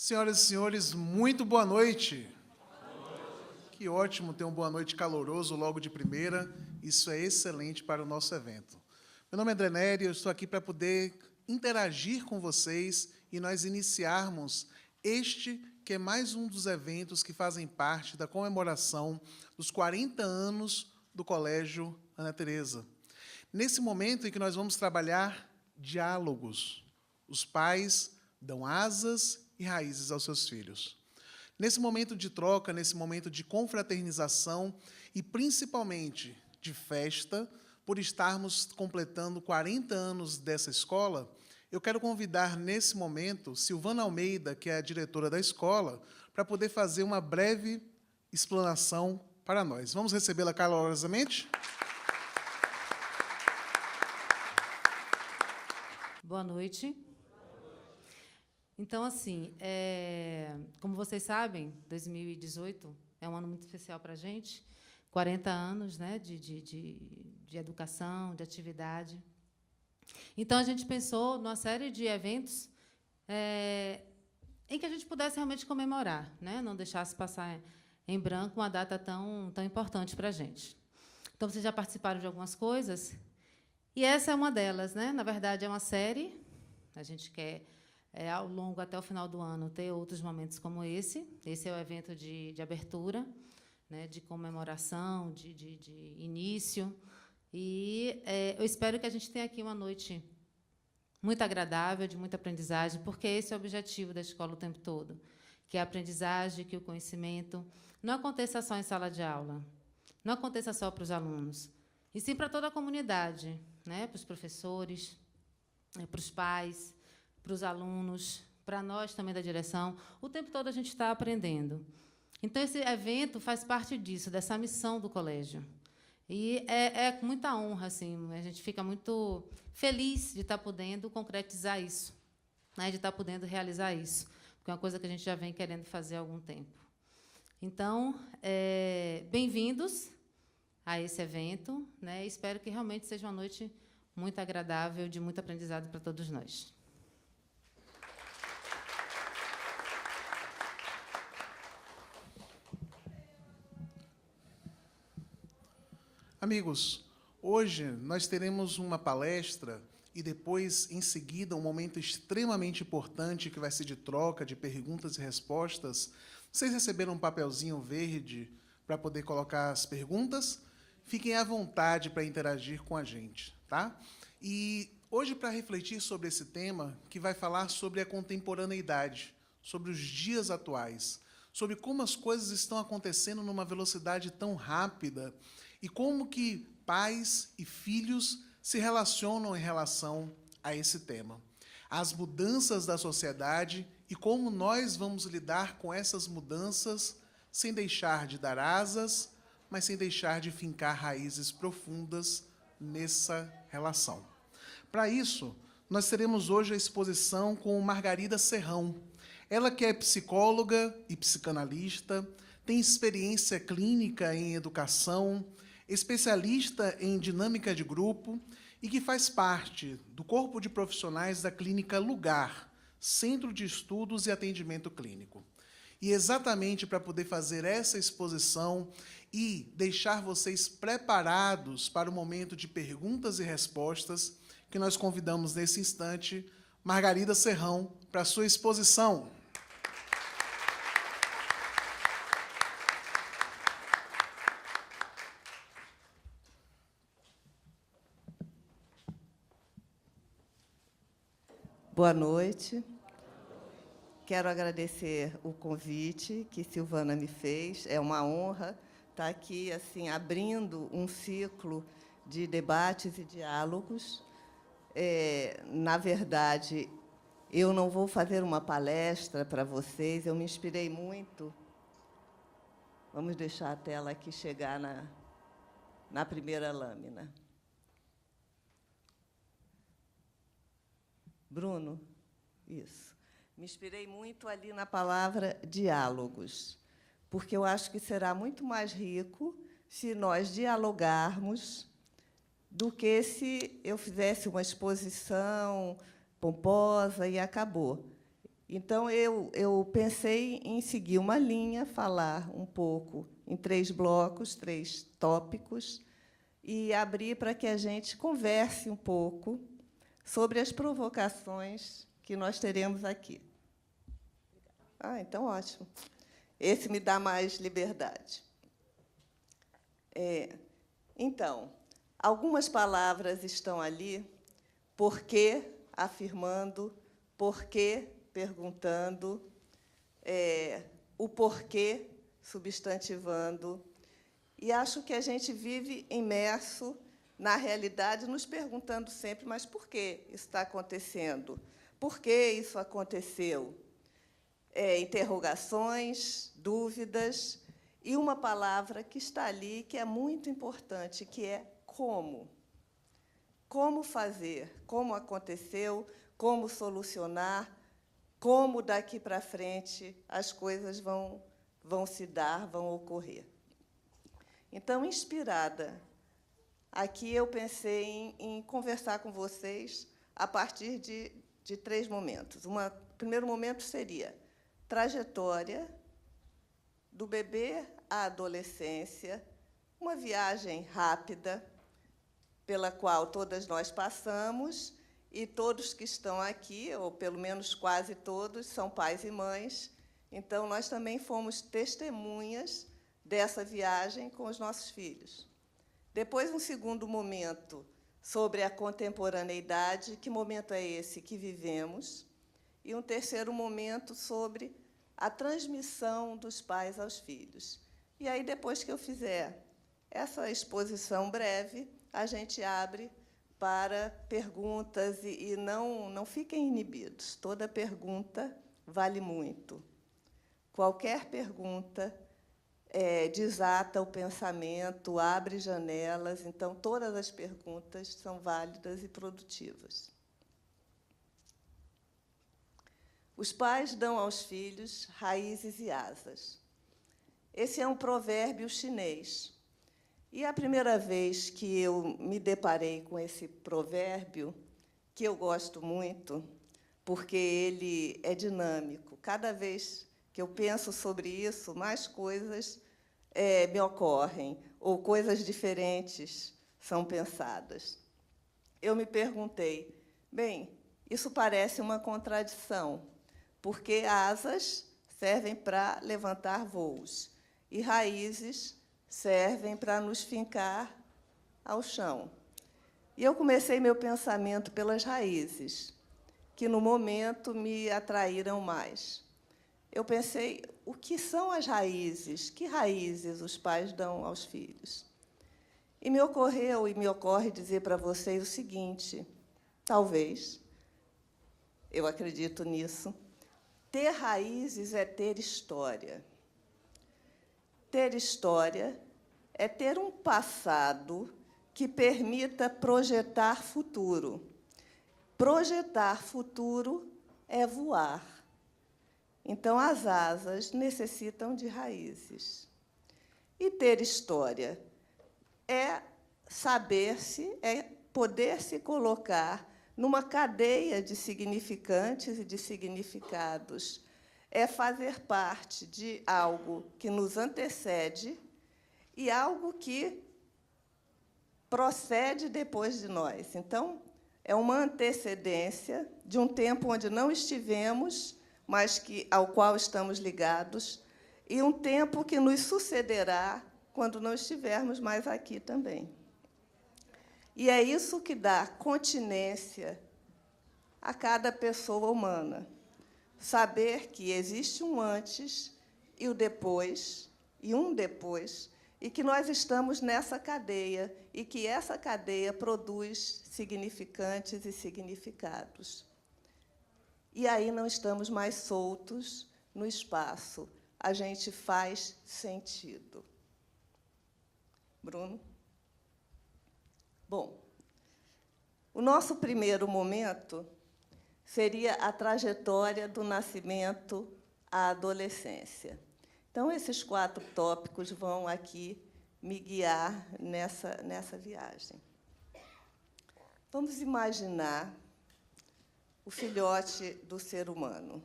Senhoras e senhores, muito boa noite. Que ótimo ter uma boa noite caloroso logo de primeira. Isso é excelente para o nosso evento. Meu nome é André Nery, eu estou aqui para poder interagir com vocês e nós iniciarmos este, que é mais um dos eventos que fazem parte da comemoração dos 40 anos do Colégio Ana Teresa. Nesse momento em que nós vamos trabalhar diálogos, os pais dão asas e raízes aos seus filhos. Nesse momento de troca, nesse momento de confraternização e, principalmente, de festa, por estarmos completando 40 anos dessa escola, eu quero convidar, nesse momento, Silvana Almeida, que é a diretora da escola, para poder fazer uma breve explanação para nós. Vamos recebê-la calorosamente? Boa noite. Então, assim, como vocês sabem, 2018 é um ano muito especial para a gente, 40 anos, né, de educação, de atividade. Então, a gente pensou numa série de eventos em que a gente pudesse realmente comemorar, né, não deixasse passar em branco uma data tão importante para a gente. Então, vocês já participaram de algumas coisas, e essa é uma delas, né? Na verdade, é uma série. A gente quer, ao longo, até o final do ano, ter outros momentos como esse. Esse é o evento de abertura, né, de comemoração, de início. E eu espero que a gente tenha aqui uma noite muito agradável, de muita aprendizagem, porque esse é o objetivo da escola o tempo todo, que a aprendizagem, que o conhecimento não aconteça só em sala de aula, não aconteça só para os alunos, e sim para toda a comunidade, né, para os professores, para os pais, para os alunos, para nós também da direção. O tempo todo a gente está aprendendo. Então, esse evento faz parte disso, dessa missão do colégio. E é com muita honra, assim, a gente fica muito feliz de estar podendo concretizar isso, né, de estar podendo realizar isso, porque é uma coisa que a gente já vem querendo fazer há algum tempo. Então, bem-vindos a esse evento, né? Espero que realmente seja uma noite muito agradável, de muito aprendizado para todos nós. Amigos, hoje nós teremos uma palestra e depois, em seguida, um momento extremamente importante que vai ser de troca de perguntas e respostas. Vocês receberam um papelzinho verde para poder colocar as perguntas? Fiquem à vontade para interagir com a gente, tá? E hoje, para refletir sobre esse tema, que vai falar sobre a contemporaneidade, sobre os dias atuais, sobre como as coisas estão acontecendo numa velocidade tão rápida e como que pais e filhos se relacionam em relação a esse tema. As mudanças da sociedade e como nós vamos lidar com essas mudanças sem deixar de dar asas, mas sem deixar de fincar raízes profundas nessa relação. Para isso, nós teremos hoje a exposição com Margarida Serrão. Ela que é psicóloga e psicanalista, tem experiência clínica em educação, especialista em dinâmica de grupo e que faz parte do corpo de profissionais da Clínica Lugar, Centro de Estudos e Atendimento Clínico. E exatamente para poder fazer essa exposição e deixar vocês preparados para o momento de perguntas e respostas, que nós convidamos nesse instante Margarida Serrão para a sua exposição. Boa noite. Quero agradecer o convite que Silvana me fez. É uma honra estar aqui, assim, abrindo um ciclo de debates e diálogos. Na verdade, eu não vou fazer uma palestra para vocês, eu me inspirei muito. Vamos deixar a tela aqui chegar na primeira lâmina. Bruno, isso. Me inspirei muito ali na palavra diálogos, porque eu acho que será muito mais rico se nós dialogarmos do que se eu fizesse uma exposição pomposa e acabou. Então, eu pensei em seguir uma linha, falar um pouco em 3 blocos, 3 tópicos, e abrir para que a gente converse um pouco sobre as provocações que nós teremos aqui. Então, ótimo. Esse me dá mais liberdade. Então, algumas palavras estão ali, porque afirmando, porque perguntando, o porquê substantivando. E acho que a gente vive imerso na realidade, nos perguntando sempre, mas por que isso está acontecendo? Por que isso aconteceu? Interrogações, dúvidas, e uma palavra que está ali, que é muito importante, que é como. Como fazer, como aconteceu, como solucionar, como, daqui para frente, as coisas vão se dar, vão ocorrer. Então, inspirada, aqui eu pensei em conversar com vocês a partir de 3 momentos. O primeiro momento seria trajetória do bebê à adolescência, uma viagem rápida pela qual todas nós passamos, e todos que estão aqui, ou pelo menos quase todos, são pais e mães. Então, nós também fomos testemunhas dessa viagem com os nossos filhos. Depois, um segundo momento sobre a contemporaneidade, que momento é esse que vivemos, e um terceiro momento sobre a transmissão dos pais aos filhos. E aí, depois que eu fizer essa exposição breve, a gente abre para perguntas e não fiquem inibidos. Toda pergunta vale muito. Qualquer pergunta desata o pensamento, abre janelas. Então, todas as perguntas são válidas e produtivas. Os pais dão aos filhos raízes e asas. Esse é um provérbio chinês. E a primeira vez que eu me deparei com esse provérbio, que eu gosto muito, porque ele é dinâmico. Cada vez que eu penso sobre isso, mais coisas me ocorrem, ou coisas diferentes são pensadas. Eu me perguntei, bem, isso parece uma contradição, porque asas servem para levantar voos e raízes servem para nos fincar ao chão. E eu comecei meu pensamento pelas raízes, que, no momento, me atraíram mais. Eu pensei, o que são as raízes? Que raízes os pais dão aos filhos? E me ocorreu e me ocorre dizer para vocês o seguinte, talvez, eu acredito nisso, ter raízes é ter história. Ter história é ter um passado que permita projetar futuro. Projetar futuro é voar. Então, as asas necessitam de raízes. E ter história é saber-se, é poder se colocar numa cadeia de significantes e de significados. É fazer parte de algo que nos antecede e algo que procede depois de nós. Então, é uma antecedência de um tempo onde não estivemos, mas ao qual estamos ligados, e um tempo que nos sucederá quando não estivermos mais aqui também. E é isso que dá continência a cada pessoa humana. Saber que existe um antes e o depois, e um depois, e que nós estamos nessa cadeia, e que essa cadeia produz significantes e significados. E aí não estamos mais soltos no espaço, a gente faz sentido. Bruno? Bom, o nosso primeiro momento seria a trajetória do nascimento à adolescência. Então, esses 4 tópicos vão aqui me guiar nessa viagem. Vamos imaginar o filhote do ser humano.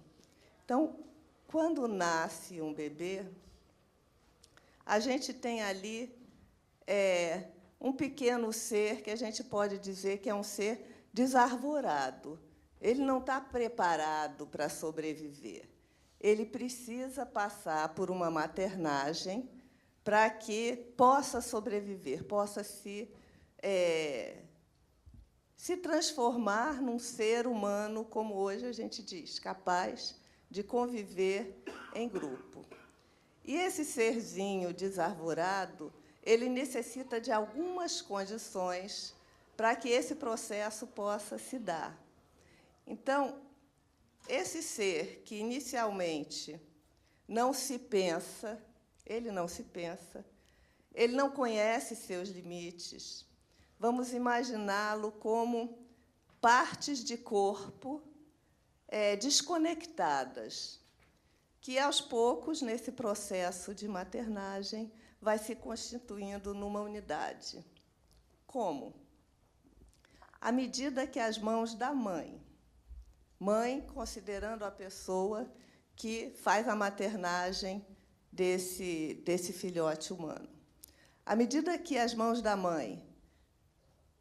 Então, quando nasce um bebê, a gente tem ali um pequeno ser que a gente pode dizer que é um ser desarvorado. Ele não está preparado para sobreviver. Ele precisa passar por uma maternagem para que possa sobreviver, possa se transformar num ser humano, como hoje a gente diz, capaz de conviver em grupo. E esse serzinho desarvorado, ele necessita de algumas condições para que esse processo possa se dar. Então, esse ser que, inicialmente, não se pensa, ele não conhece seus limites, vamos imaginá-lo como partes de corpo desconectadas, que, aos poucos, nesse processo de maternagem, vai se constituindo numa unidade. Como? À medida que as mãos da mãe, considerando a pessoa que faz a maternagem desse filhote humano, à medida que as mãos da mãe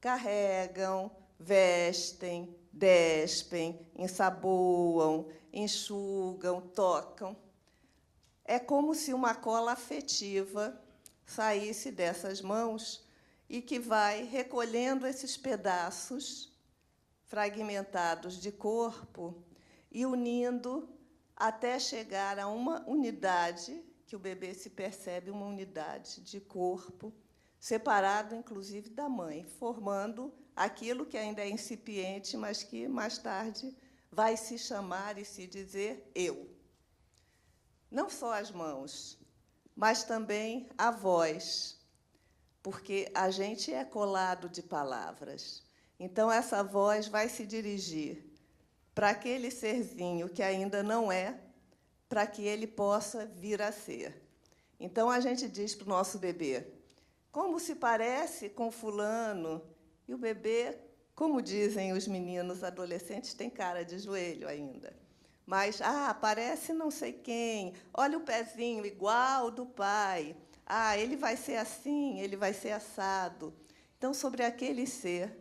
carregam, vestem, despem, ensaboam, enxugam, tocam, é como se uma cola afetiva saísse dessas mãos e que vai recolhendo esses pedaços fragmentados de corpo e unindo até chegar a uma unidade, que o bebê se percebe uma unidade de corpo, separado, inclusive, da mãe, formando aquilo que ainda é incipiente, mas que, mais tarde, vai se chamar e se dizer eu. Não só as mãos, mas também a voz, porque a gente é colado de palavras. Então, essa voz vai se dirigir para aquele serzinho que ainda não é, para que ele possa vir a ser. Então, a gente diz para o nosso bebê, como se parece com fulano, e o bebê, como dizem os meninos adolescentes, tem cara de joelho ainda. Mas, parece não sei quem, olha o pezinho igual do pai, ele vai ser assim, ele vai ser assado. Então, sobre aquele ser,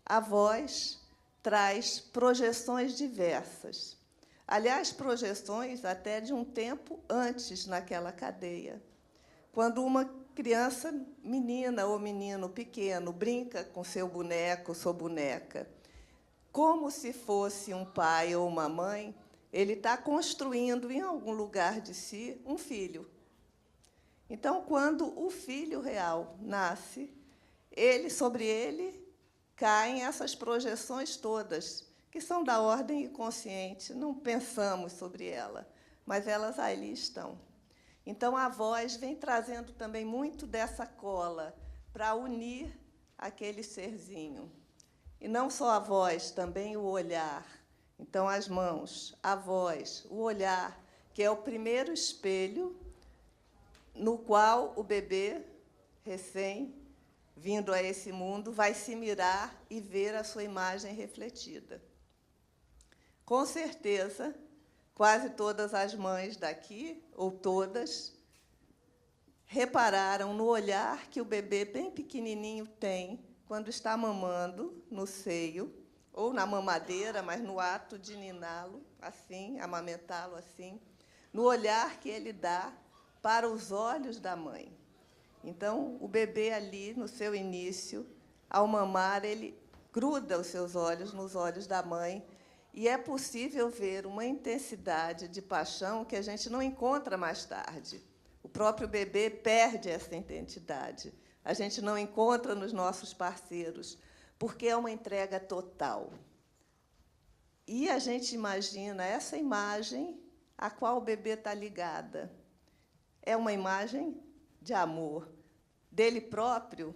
a voz traz projeções diversas. Aliás, projeções até de um tempo antes naquela cadeia. Quando uma criança, menina ou menino pequeno, brinca com seu boneco, sua boneca, como se fosse um pai ou uma mãe, ele está construindo, em algum lugar de si, um filho. Então, quando o filho real nasce, sobre ele caem essas projeções todas, que são da ordem inconsciente, não pensamos sobre ela, mas elas ali estão. Então, a voz vem trazendo também muito dessa cola para unir aquele serzinho. E não só a voz, também o olhar. Então, as mãos, a voz, o olhar, que é o primeiro espelho no qual o bebê recém-vindo a esse mundo vai se mirar e ver a sua imagem refletida. Com certeza, quase todas as mães daqui, ou todas, repararam no olhar que o bebê bem pequenininho tem quando está mamando no seio, ou na mamadeira, mas no ato de niná-lo, assim, amamentá-lo assim, no olhar que ele dá para os olhos da mãe. Então, o bebê ali, no seu início, ao mamar, ele gruda os seus olhos nos olhos da mãe, e é possível ver uma intensidade de paixão que a gente não encontra mais tarde. O próprio bebê perde essa identidade. A gente não encontra nos nossos parceiros, porque é uma entrega total. E a gente imagina essa imagem a qual o bebê está ligada. É uma imagem de amor dele próprio,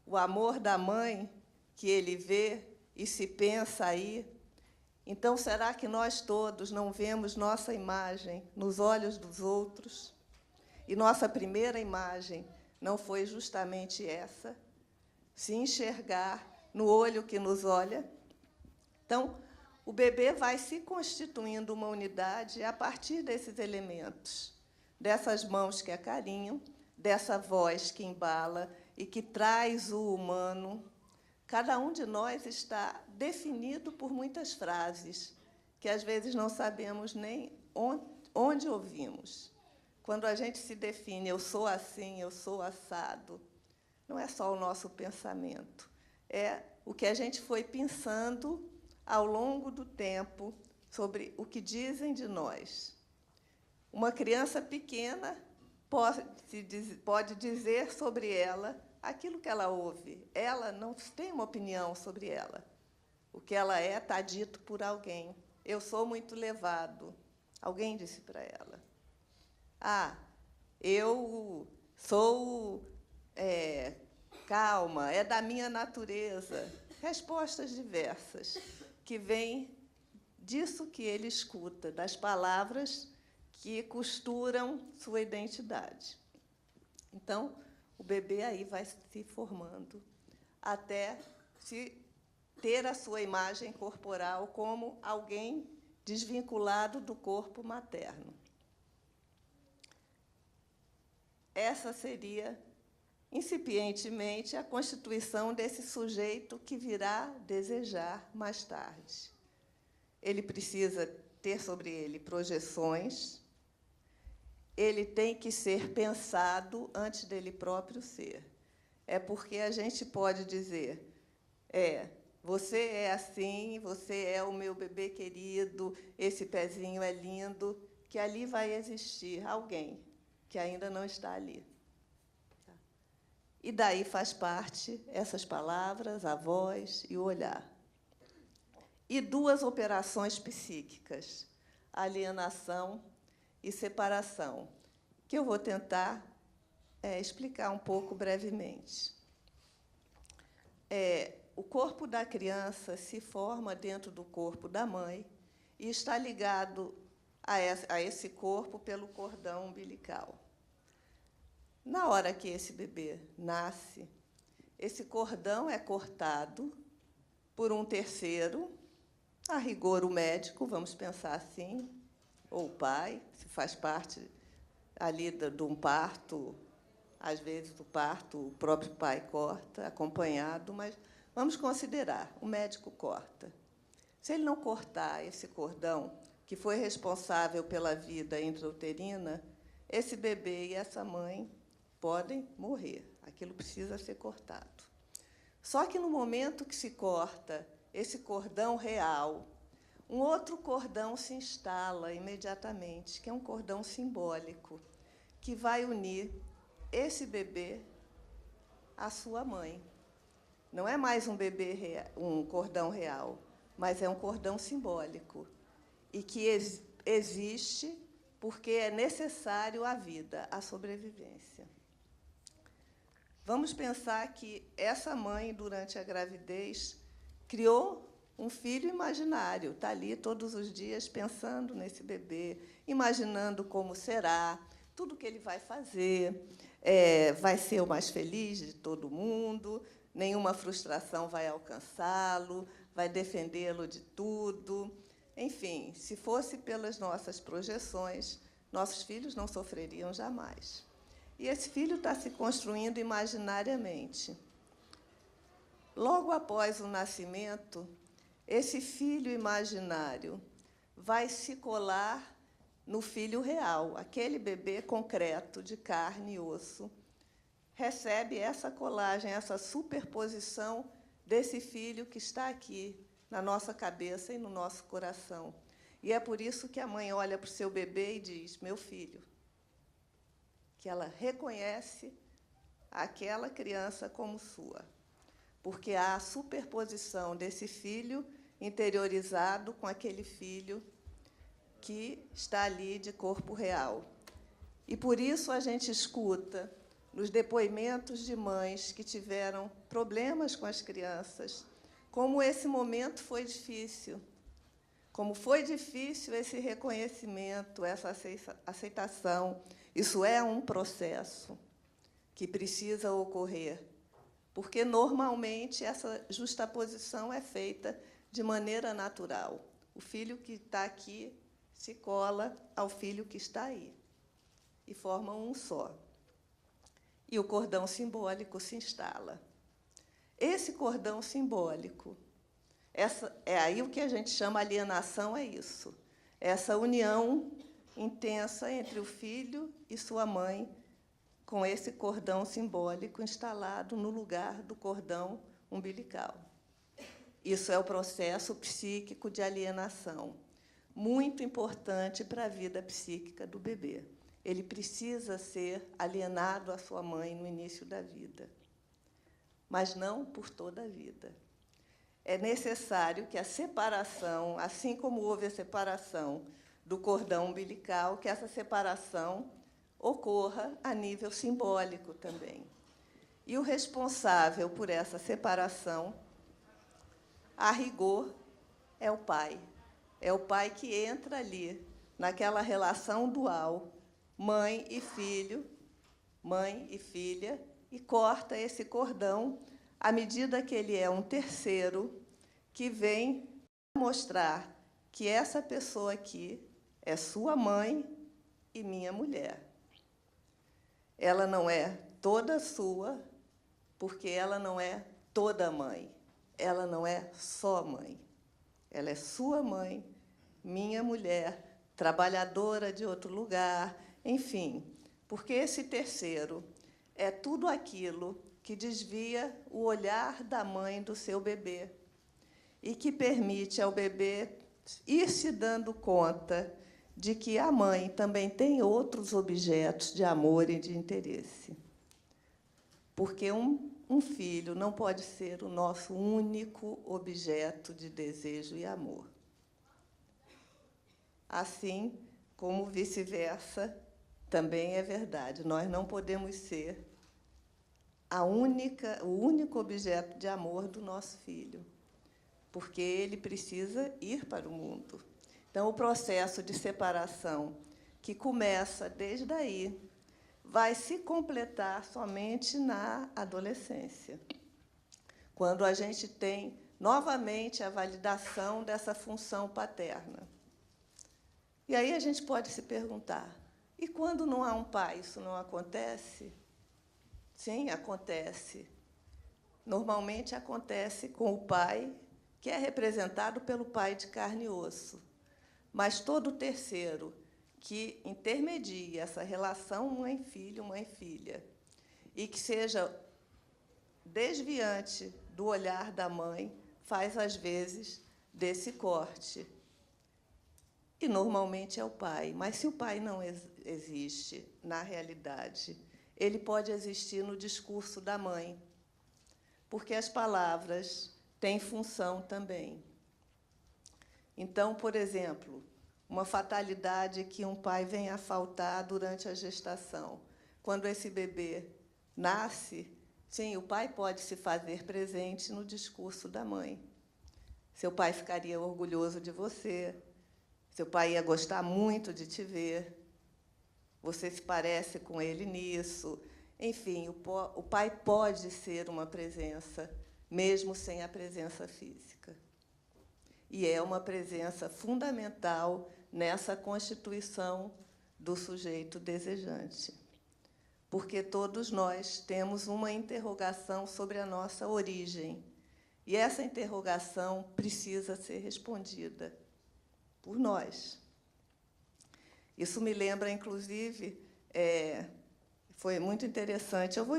o amor da mãe que ele vê e se pensa aí. Então, será que nós todos não vemos nossa imagem nos olhos dos outros? E nossa primeira imagem não foi justamente essa? Se enxergar no olho que nos olha? Então, o bebê vai se constituindo uma unidade a partir desses elementos, dessas mãos que acarinham, dessa voz que embala e que traz o humano. Cada um de nós está definido por muitas frases, que às vezes não sabemos nem onde ouvimos. Quando a gente se define, eu sou assim, eu sou assado, não é só o nosso pensamento, é o que a gente foi pensando ao longo do tempo sobre o que dizem de nós. Uma criança pequena pode dizer sobre ela aquilo que ela ouve. Ela não tem uma opinião sobre ela. O que ela é está dito por alguém. Eu sou muito levado. Alguém disse para ela. Ah, eu sou calma, é da minha natureza. Respostas diversas que vêm disso que ele escuta, das palavras que costuram sua identidade. Então, o bebê aí vai se formando até se ter a sua imagem corporal como alguém desvinculado do corpo materno. Essa seria, incipientemente, a constituição desse sujeito que virá desejar mais tarde. Ele precisa ter sobre ele projeções, ele tem que ser pensado antes dele próprio ser. É porque a gente pode dizer, você é assim, você é o meu bebê querido, esse pezinho é lindo, que ali vai existir alguém que ainda não está ali. E daí faz parte essas palavras, a voz e o olhar. E duas operações psíquicas, alienação e separação, que eu vou tentar explicar um pouco brevemente. O corpo da criança se forma dentro do corpo da mãe e está ligado a esse corpo pelo cordão umbilical. Na hora que esse bebê nasce, esse cordão é cortado por um terceiro, a rigor o médico, vamos pensar assim, ou o pai, se faz parte ali de um parto, às vezes o parto o próprio pai corta, acompanhado, mas vamos considerar, o médico corta. Se ele não cortar esse cordão, que foi responsável pela vida intrauterina, esse bebê e essa mãe podem morrer. Aquilo precisa ser cortado. Só que, no momento que se corta esse cordão real, um outro cordão se instala imediatamente, que é um cordão simbólico, que vai unir esse bebê à sua mãe. Não é mais um um cordão real, mas é um cordão simbólico, e que existe porque é necessário à vida, à sobrevivência. Vamos pensar que essa mãe, durante a gravidez, criou um filho imaginário, está ali todos os dias pensando nesse bebê, imaginando como será, tudo que ele vai fazer, vai ser o mais feliz de todo mundo, nenhuma frustração vai alcançá-lo, vai defendê-lo de tudo. Enfim, se fosse pelas nossas projeções, nossos filhos não sofreriam jamais. E esse filho está se construindo imaginariamente. Logo após o nascimento, esse filho imaginário vai se colar no filho real, aquele bebê concreto, de carne e osso, recebe essa colagem, essa superposição desse filho que está aqui, na nossa cabeça e no nosso coração. E é por isso que a mãe olha para o seu bebê e diz, meu filho, que ela reconhece aquela criança como sua, porque há a superposição desse filho interiorizado com aquele filho que está ali de corpo real. E, por isso, a gente escuta, nos depoimentos de mães que tiveram problemas com as crianças, como esse momento foi difícil, como foi difícil esse reconhecimento, essa aceitação. Isso é um processo que precisa ocorrer, porque, normalmente, essa justaposição é feita de maneira natural. O filho que está aqui se cola ao filho que está aí e formam um só. E o cordão simbólico se instala. Esse cordão simbólico, é aí o que a gente chama alienação, é isso. Essa união intensa entre o filho e sua mãe, com esse cordão simbólico instalado no lugar do cordão umbilical. Isso é o processo psíquico de alienação, muito importante para a vida psíquica do bebê. Ele precisa ser alienado à sua mãe no início da vida, mas não por toda a vida. É necessário que a separação, assim como houve a separação do cordão umbilical, que essa separação ocorra a nível simbólico também. E o responsável por essa separação, a rigor, é o pai. É o pai que entra ali, naquela relação dual, mãe e filho, mãe e filha, e corta esse cordão à medida que ele é um terceiro que vem mostrar que essa pessoa aqui é sua mãe e minha mulher. Ela não é toda sua, porque ela não é toda mãe. Ela não é só mãe. Ela é sua mãe, minha mulher, trabalhadora de outro lugar, enfim, porque esse terceiro é tudo aquilo que desvia o olhar da mãe do seu bebê e que permite ao bebê ir se dando conta de que a mãe também tem outros objetos de amor e de interesse. Porque um filho não pode ser o nosso único objeto de desejo e amor. Assim como vice-versa, também é verdade. Nós não podemos ser o único objeto de amor do nosso filho, porque ele precisa ir para o mundo. Então, o processo de separação, que começa desde aí, vai se completar somente na adolescência, quando a gente tem, novamente, a validação dessa função paterna. E aí a gente pode se perguntar, e quando não há um pai, isso não acontece? Sim, acontece. Normalmente acontece com o pai, que é representado pelo pai de carne e osso. Mas todo terceiro que intermedie essa relação mãe-filho, mãe-filha, e que seja desviante do olhar da mãe, faz, às vezes, desse corte. E, normalmente, é o pai. Mas, se o pai não existe na realidade, ele pode existir no discurso da mãe, porque as palavras têm função também. Então, por exemplo, uma fatalidade que um pai venha a faltar durante a gestação. Quando esse bebê nasce, sim, o pai pode se fazer presente no discurso da mãe. Seu pai ficaria orgulhoso de você, seu pai ia gostar muito de te ver, você se parece com ele nisso. Enfim, o pai pode ser uma presença, mesmo sem a presença física. E é uma presença fundamental nessa constituição do sujeito desejante. Porque todos nós temos uma interrogação sobre a nossa origem. E essa interrogação precisa ser respondida por nós. Isso me lembra, inclusive, foi muito interessante. Eu vou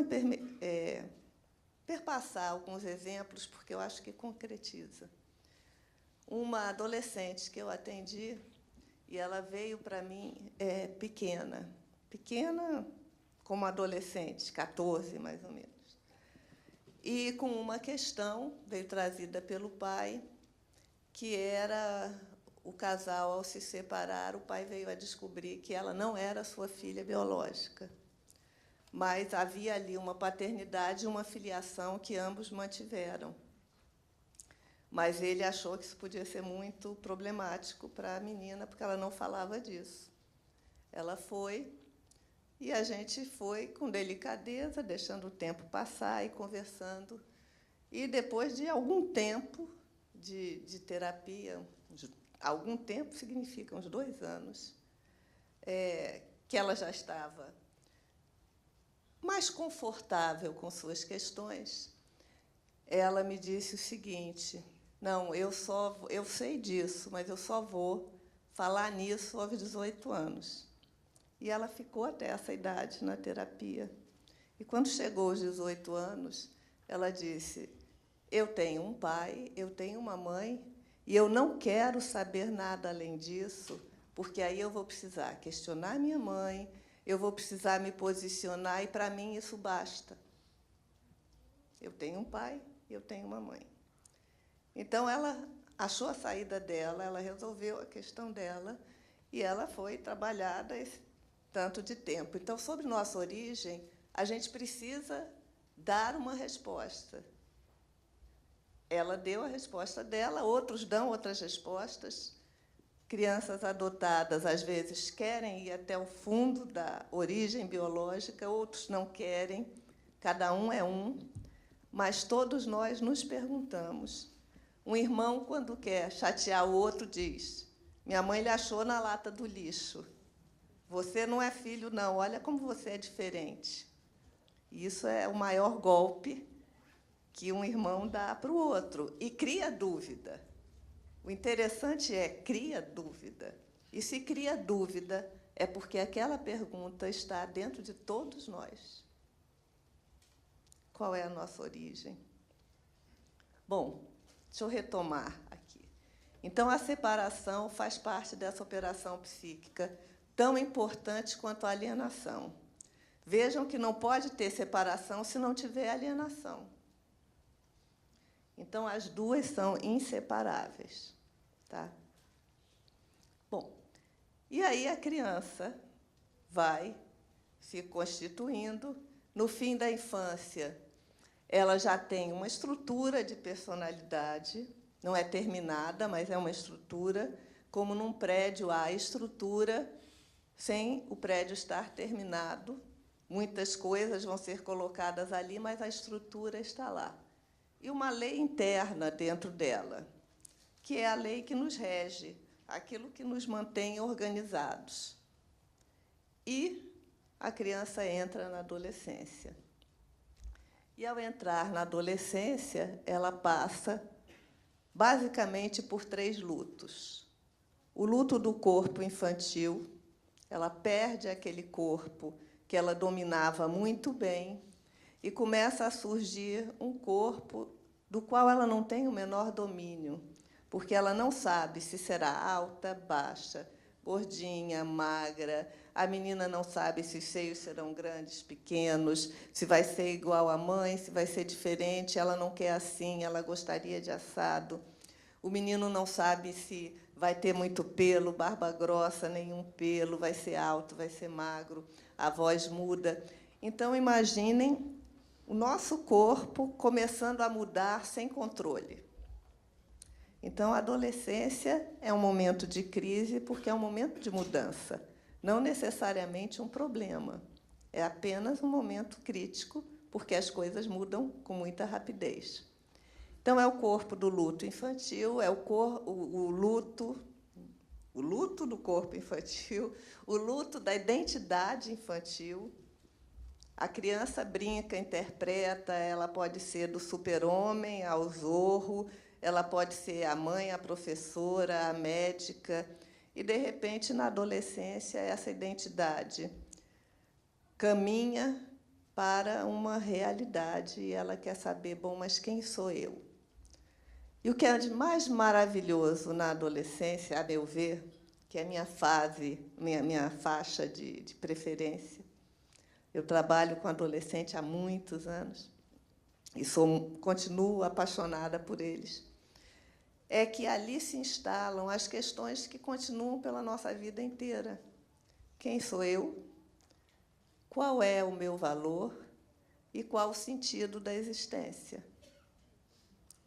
perpassar alguns exemplos, porque eu acho que concretiza. Uma adolescente que eu atendi, e ela veio para mim pequena como adolescente, 14, mais ou menos. E com uma questão, veio trazida pelo pai, que era o casal, ao se separar, o pai veio a descobrir que ela não era sua filha biológica, mas havia ali uma paternidade e uma filiação que ambos mantiveram. Mas ele achou que isso podia ser muito problemático para a menina, porque ela não falava disso. Ela foi, e a gente foi com delicadeza, deixando o tempo passar e conversando. E, depois de algum tempo de terapia, algum tempo significa uns 2 anos, que ela já estava mais confortável com suas questões, ela me disse o seguinte: não, eu sei disso, mas eu só vou falar nisso aos 18 anos. E ela ficou até essa idade na terapia. E, quando chegou aos 18 anos, ela disse: eu tenho um pai, eu tenho uma mãe, e eu não quero saber nada além disso, porque aí eu vou precisar questionar minha mãe, eu vou precisar me posicionar, e, para mim, isso basta. Eu tenho um pai, eu tenho uma mãe. Então, ela achou a saída dela, ela resolveu a questão dela, e ela foi trabalhada esse tanto de tempo. Então, sobre nossa origem, a gente precisa dar uma resposta. Ela deu a resposta dela, outros dão outras respostas. Crianças adotadas, às vezes, querem ir até o fundo da origem biológica, outros não querem, cada um é um, mas todos nós nos perguntamos. Um irmão, quando quer chatear o outro, diz: minha mãe lhe achou na lata do lixo. Você não é filho, não, olha como você é diferente. Isso é o maior golpe que um irmão dá para o outro, e cria dúvida. O interessante é, cria dúvida. E, se cria dúvida, é porque aquela pergunta está dentro de todos nós. Qual é a nossa origem? Bom, deixa eu retomar aqui. Então, a separação faz parte dessa operação psíquica, tão importante quanto a alienação. Vejam que não pode ter separação se não tiver alienação. Então, as duas são inseparáveis. Tá? Bom, e aí a criança vai se constituindo. No fim da infância, ela já tem uma estrutura de personalidade, não é terminada, mas é uma estrutura, como num prédio há estrutura, sem o prédio estar terminado. Muitas coisas vão ser colocadas ali, mas a estrutura está lá. E uma lei interna dentro dela, que é a lei que nos rege, aquilo que nos mantém organizados. E a criança entra na adolescência. E, ao entrar na adolescência, ela passa, basicamente, por 3 lutos. O luto do corpo infantil, ela perde aquele corpo que ela dominava muito bem, e começa a surgir um corpo do qual ela não tem o menor domínio, porque ela não sabe se será alta, baixa, gordinha, magra. A menina não sabe se os seios serão grandes, pequenos, se vai ser igual à mãe, se vai ser diferente. Ela não quer assim, ela gostaria de assado. O menino não sabe se vai ter muito pelo, barba grossa, nenhum pelo, vai ser alto, vai ser magro, a voz muda. Então, imaginem o nosso corpo começando a mudar sem controle. Então, a adolescência é um momento de crise, porque é um momento de mudança, não necessariamente um problema. É apenas um momento crítico, porque as coisas mudam com muita rapidez. Então, é o corpo do luto infantil, é o luto do corpo infantil, o luto da identidade infantil. A criança brinca, interpreta, ela pode ser do super-homem ao Zorro, ela pode ser a mãe, a professora, a médica, e, de repente, na adolescência, essa identidade caminha para uma realidade, e ela quer saber: bom, mas quem sou eu? E o que é de mais maravilhoso na adolescência, a meu ver, que é a minha fase, minha faixa de preferência, eu trabalho com adolescente há muitos anos e continuo apaixonada por eles, é que ali se instalam as questões que continuam pela nossa vida inteira. Quem sou eu? Qual é o meu valor? E qual o sentido da existência?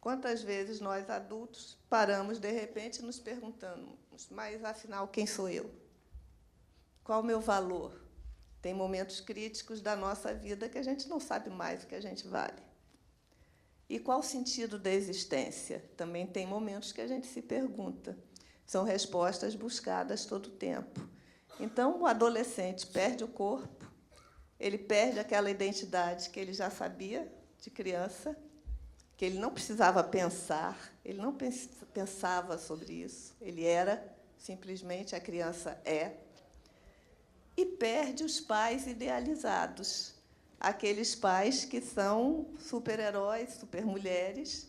Quantas vezes nós, adultos, paramos, de repente, e nos perguntamos: mas, afinal, quem sou eu? Qual o meu valor? Tem momentos críticos da nossa vida que a gente não sabe mais o que a gente vale. E qual o sentido da existência? Também tem momentos que a gente se pergunta. são respostas buscadas todo o tempo. Então, o adolescente perde o corpo, ele perde aquela identidade que ele já sabia de criança, que ele não precisava pensar, ele não pensava sobre isso, ele era, simplesmente, a criança é, e perde os pais idealizados, aqueles pais que são super-heróis, super-mulheres,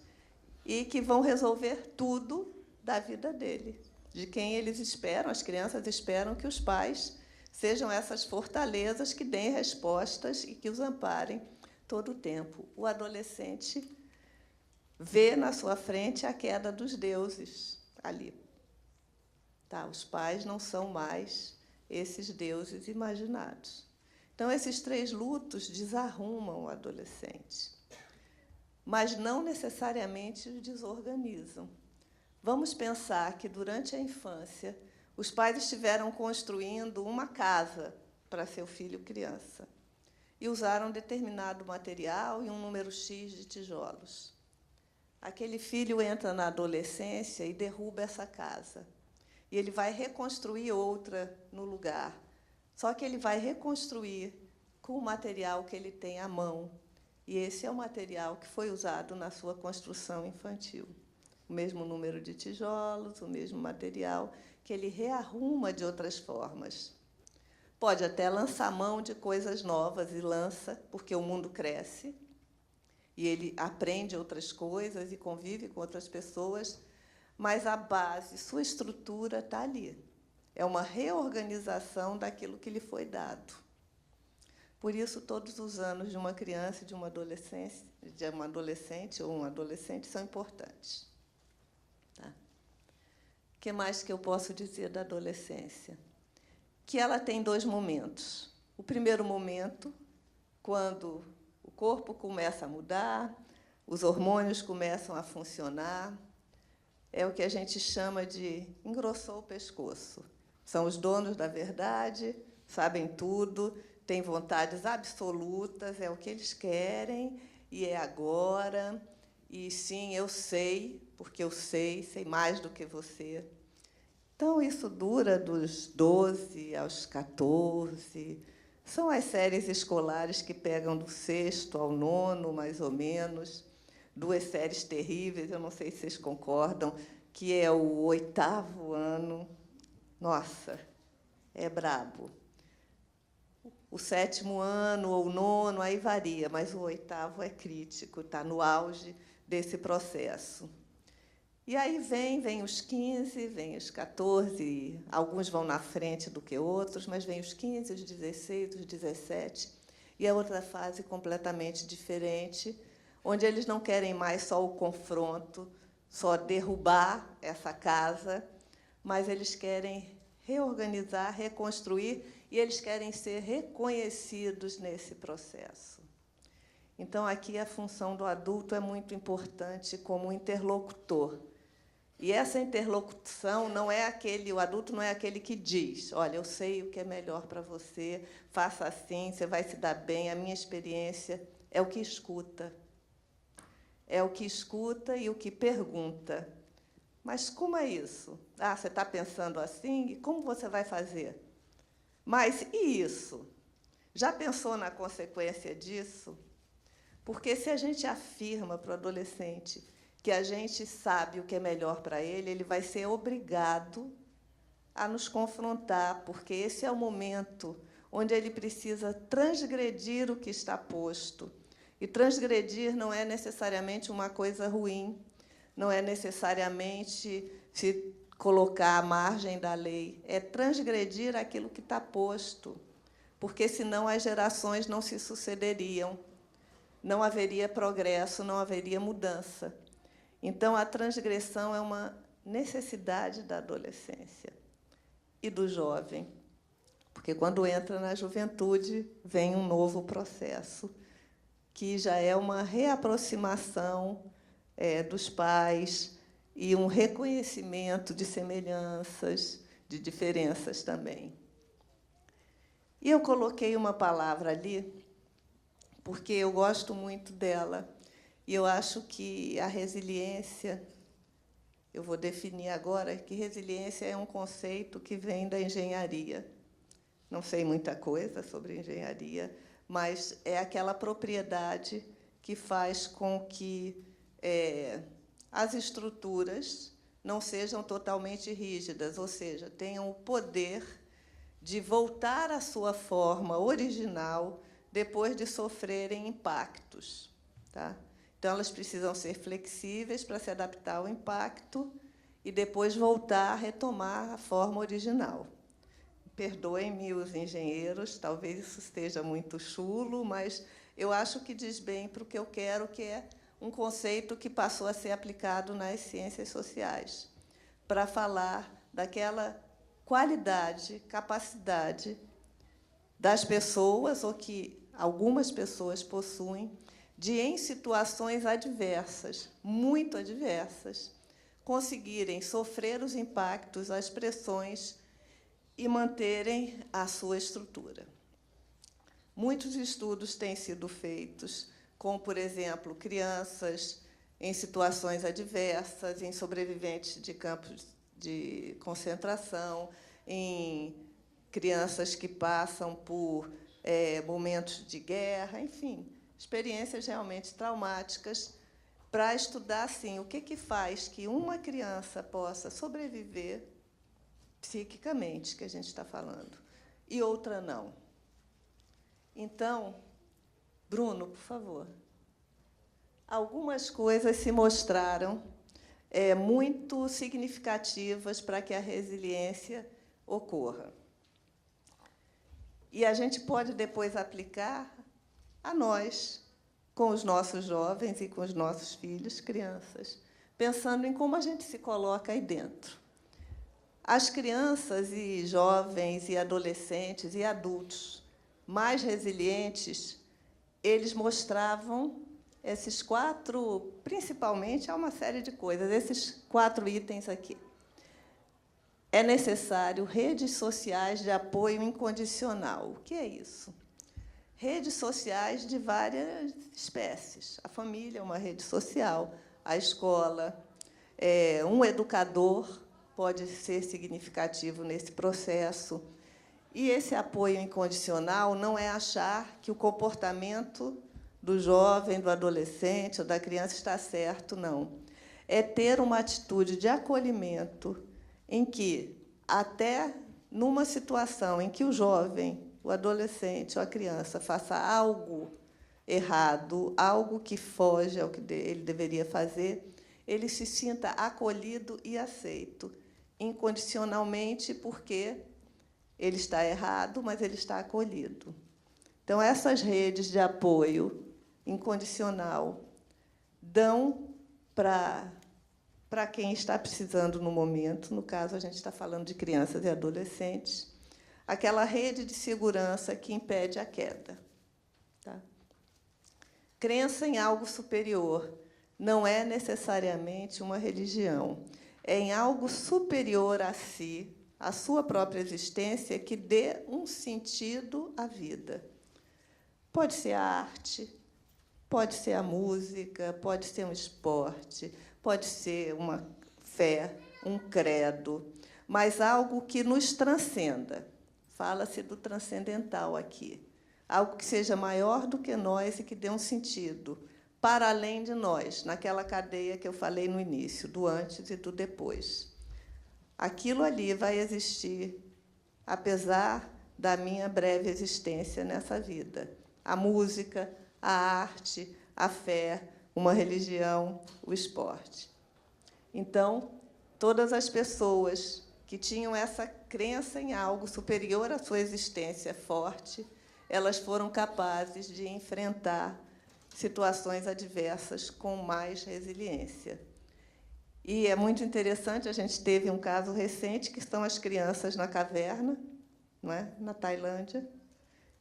e que vão resolver tudo da vida dele, de quem eles esperam, as crianças esperam que os pais sejam essas fortalezas que deem respostas e que os amparem todo o tempo. O adolescente vê na sua frente a queda dos deuses ali. Tá, os pais não são mais esses deuses imaginados. Então, esses 3 lutos desarrumam o adolescente, mas não necessariamente o desorganizam. Vamos pensar que, durante a infância, os pais estiveram construindo uma casa para seu filho criança e usaram determinado material e um número X de tijolos. Aquele filho entra na adolescência e derruba essa casa. E ele vai reconstruir outra no lugar. Só que ele vai reconstruir com o material que ele tem à mão. E esse é o material que foi usado na sua construção infantil. O mesmo número de tijolos, o mesmo material, que ele rearruma de outras formas. Pode até lançar mão de coisas novas, e lança, porque o mundo cresce, e ele aprende outras coisas e convive com outras pessoas, mas a base, sua estrutura está ali. É uma reorganização daquilo que lhe foi dado. Por isso, todos os anos de uma criança, de uma adolescente ou um adolescente são importantes. Tá? O que mais que eu posso dizer da adolescência? Que ela tem 2 momentos. O primeiro momento, quando o corpo começa a mudar, os hormônios começam a funcionar, é o que a gente chama de engrossou o pescoço. São os donos da verdade, sabem tudo, têm vontades absolutas, é o que eles querem, e é agora, e sim, eu sei, porque eu sei mais do que você. Então, isso dura dos 12 aos 14. São as séries escolares que pegam do 6º ao 9º, mais ou menos. 2 séries terríveis, eu não sei se vocês concordam, que é o 8º ano. Nossa, é brabo. O 7º ano ou o 9º, aí varia, mas o 8º é crítico, está no auge desse processo. E aí vem os 15, vem os 14, alguns vão na frente do que outros, mas vem os 15, os 16, os 17, e é outra fase completamente diferente, onde eles não querem mais só o confronto, só derrubar essa casa, mas eles querem reorganizar, reconstruir, e eles querem ser reconhecidos nesse processo. Então, aqui, a função do adulto é muito importante como interlocutor. E essa interlocução não é aquele, o adulto não é aquele que diz, olha, eu sei o que é melhor para você, faça assim, você vai se dar bem, a minha experiência é o que escuta. É o que escuta e o que pergunta. Mas como é isso? Ah, você está pensando assim? E como você vai fazer? Mas e isso? Já pensou na consequência disso? Porque se a gente afirma para o adolescente que a gente sabe o que é melhor para ele, ele vai ser obrigado a nos confrontar, porque esse é o momento onde ele precisa transgredir o que está posto. E transgredir não é necessariamente uma coisa ruim, não é necessariamente se colocar à margem da lei, é transgredir aquilo que está posto, porque, senão, as gerações não se sucederiam, não haveria progresso, não haveria mudança. Então, a transgressão é uma necessidade da adolescência e do jovem, porque, quando entra na juventude, vem um novo processo, que já é uma reaproximação dos pais e um reconhecimento de semelhanças, de diferenças também. E eu coloquei uma palavra ali, porque eu gosto muito dela, e eu acho que a resiliência Eu vou definir agora que resiliência é um conceito que vem da engenharia. Não sei muita coisa sobre engenharia, mas é aquela propriedade que faz com que as estruturas não sejam totalmente rígidas, ou seja, tenham o poder de voltar à sua forma original depois de sofrerem impactos. Tá? Então, elas precisam ser flexíveis para se adaptar ao impacto e depois voltar a retomar a forma original. Perdoem-me os engenheiros, talvez isso esteja muito chulo, mas eu acho que diz bem para o que eu quero, que é um conceito que passou a ser aplicado nas ciências sociais, para falar daquela qualidade, capacidade das pessoas, ou que algumas pessoas possuem, de, em situações adversas, muito adversas, conseguirem sofrer os impactos, as pressões e manterem a sua estrutura. Muitos estudos têm sido feitos, como, por exemplo, crianças em situações adversas, em sobreviventes de campos de concentração, em crianças que passam por momentos de guerra, enfim, experiências realmente traumáticas, para estudar assim, o que faz que uma criança possa sobreviver psiquicamente, que a gente está falando, e outra não. Então, Bruno, por favor. Algumas coisas se mostraram muito significativas para que a resiliência ocorra. E a gente pode depois aplicar a nós, com os nossos jovens e com os nossos filhos, crianças, pensando em como a gente se coloca aí dentro. As crianças e jovens e adolescentes e adultos mais resilientes, eles mostravam esses 4, principalmente, há uma série de coisas, esses 4 itens aqui. É necessário redes sociais de apoio incondicional. O que é isso? Redes sociais de várias espécies. A família é uma rede social, a escola, um educador pode ser significativo nesse processo. E esse apoio incondicional não é achar que o comportamento do jovem, do adolescente ou da criança está certo, não. É ter uma atitude de acolhimento em que, até numa situação em que o jovem, o adolescente ou a criança faça algo errado, algo que foge ao que ele deveria fazer, ele se sinta acolhido e aceito, incondicionalmente, porque ele está errado, mas ele está acolhido. Então, essas redes de apoio incondicional dão para quem está precisando no momento, no caso, a gente está falando de crianças e adolescentes, aquela rede de segurança que impede a queda. Tá? Crença em algo superior não é necessariamente uma religião, é em algo superior a si, a sua própria existência, que dê um sentido à vida. Pode ser a arte, pode ser a música, pode ser um esporte, pode ser uma fé, um credo, mas algo que nos transcenda. Fala-se do transcendental aqui. Algo que seja maior do que nós e que dê um sentido, para além de nós, naquela cadeia que eu falei no início, do antes e do depois. Aquilo ali vai existir, apesar da minha breve existência nessa vida. A música, a arte, a fé, uma religião, o esporte. Então, todas as pessoas que tinham essa crença em algo superior à sua existência forte, elas foram capazes de enfrentar situações adversas com mais resiliência. E é muito interessante, a gente teve um caso recente, que são as crianças na caverna, não é? Na Tailândia,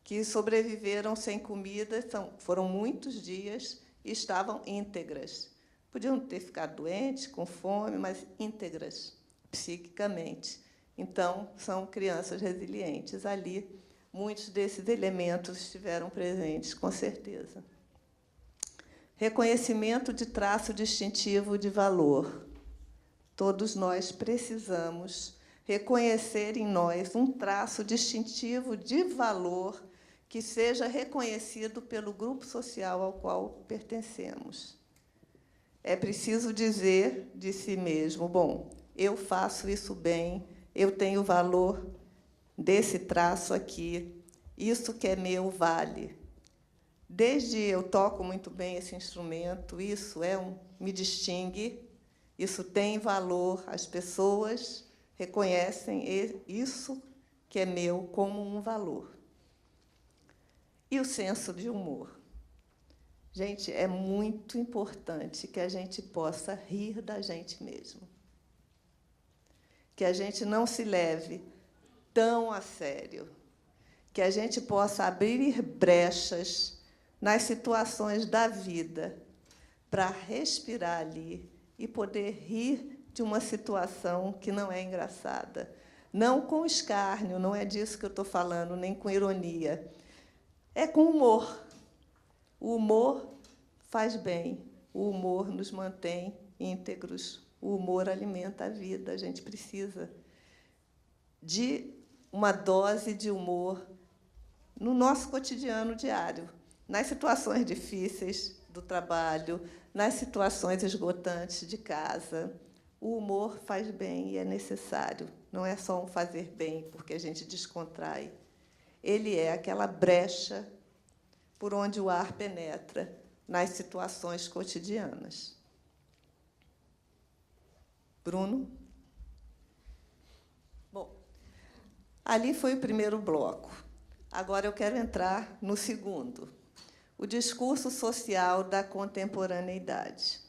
que sobreviveram sem comida, foram muitos dias e estavam íntegras. Podiam ter ficado doentes, com fome, mas íntegras, psiquicamente. Então, são crianças resilientes. Ali, muitos desses elementos estiveram presentes, com certeza. Reconhecimento de traço distintivo de valor. todos nós precisamos reconhecer em nós um traço distintivo de valor que seja reconhecido pelo grupo social ao qual pertencemos. É preciso dizer de si mesmo, bom, eu faço isso bem, eu tenho valor desse traço aqui, isso que é meu vale. Desde eu toco muito bem esse instrumento, isso me distingue, isso tem valor, as pessoas reconhecem isso que é meu como um valor. E o senso de humor. Gente, é muito importante que a gente possa rir da gente mesmo. Que a gente não se leve tão a sério. Que a gente possa abrir brechas nas situações da vida para respirar ali e poder rir de uma situação que não é engraçada. Não com escárnio, não é disso que eu estou falando, nem com ironia. É com humor. O humor faz bem, o humor nos mantém íntegros, o humor alimenta a vida. A gente precisa de uma dose de humor no nosso cotidiano diário, nas situações difíceis do trabalho, nas situações esgotantes de casa. O humor faz bem e é necessário. Não é só um fazer bem porque a gente descontrai. Ele é aquela brecha por onde o ar penetra nas situações cotidianas. Bruno? Bom, ali foi o primeiro bloco. Agora eu quero entrar no segundo, o discurso social da contemporaneidade.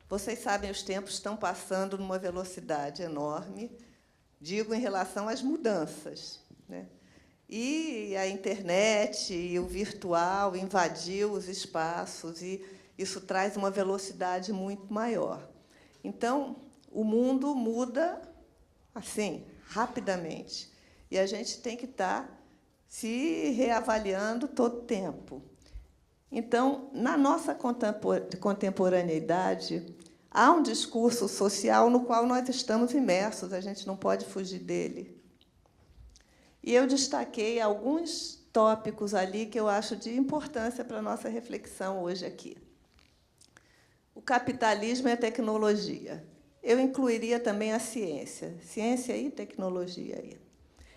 Vocês sabem, os tempos estão passando numa velocidade enorme, digo, em relação às mudanças, né? E a internet e o virtual invadiu os espaços, e isso traz uma velocidade muito maior. Então, o mundo muda assim, rapidamente, e a gente tem que estar se reavaliando todo o tempo. Então, na nossa contemporaneidade, há um discurso social no qual nós estamos imersos, a gente não pode fugir dele. E eu destaquei alguns tópicos ali que eu acho de importância para a nossa reflexão hoje aqui. O capitalismo e a tecnologia. Eu incluiria também a ciência e tecnologia aí.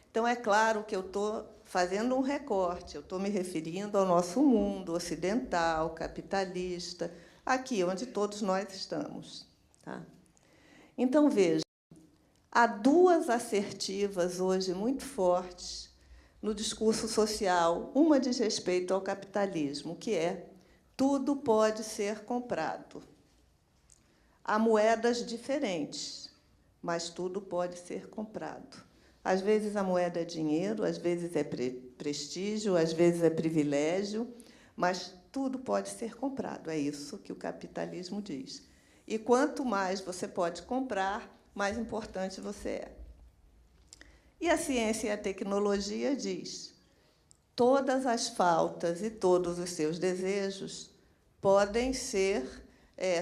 Então, é claro que eu estou fazendo um recorte, eu estou me referindo ao nosso mundo ocidental, capitalista, aqui onde todos nós estamos. Tá? Então, veja, há duas assertivas hoje muito fortes no discurso social. Uma diz respeito ao capitalismo, que é tudo pode ser comprado. Há moedas diferentes, mas tudo pode ser comprado. Às vezes a moeda é dinheiro, às vezes é prestígio, às vezes é privilégio, mas tudo pode ser comprado. É isso que o capitalismo diz. E quanto mais você pode comprar, mais importante você é. E a ciência e a tecnologia diz: todas as faltas e todos os seus desejos podem ser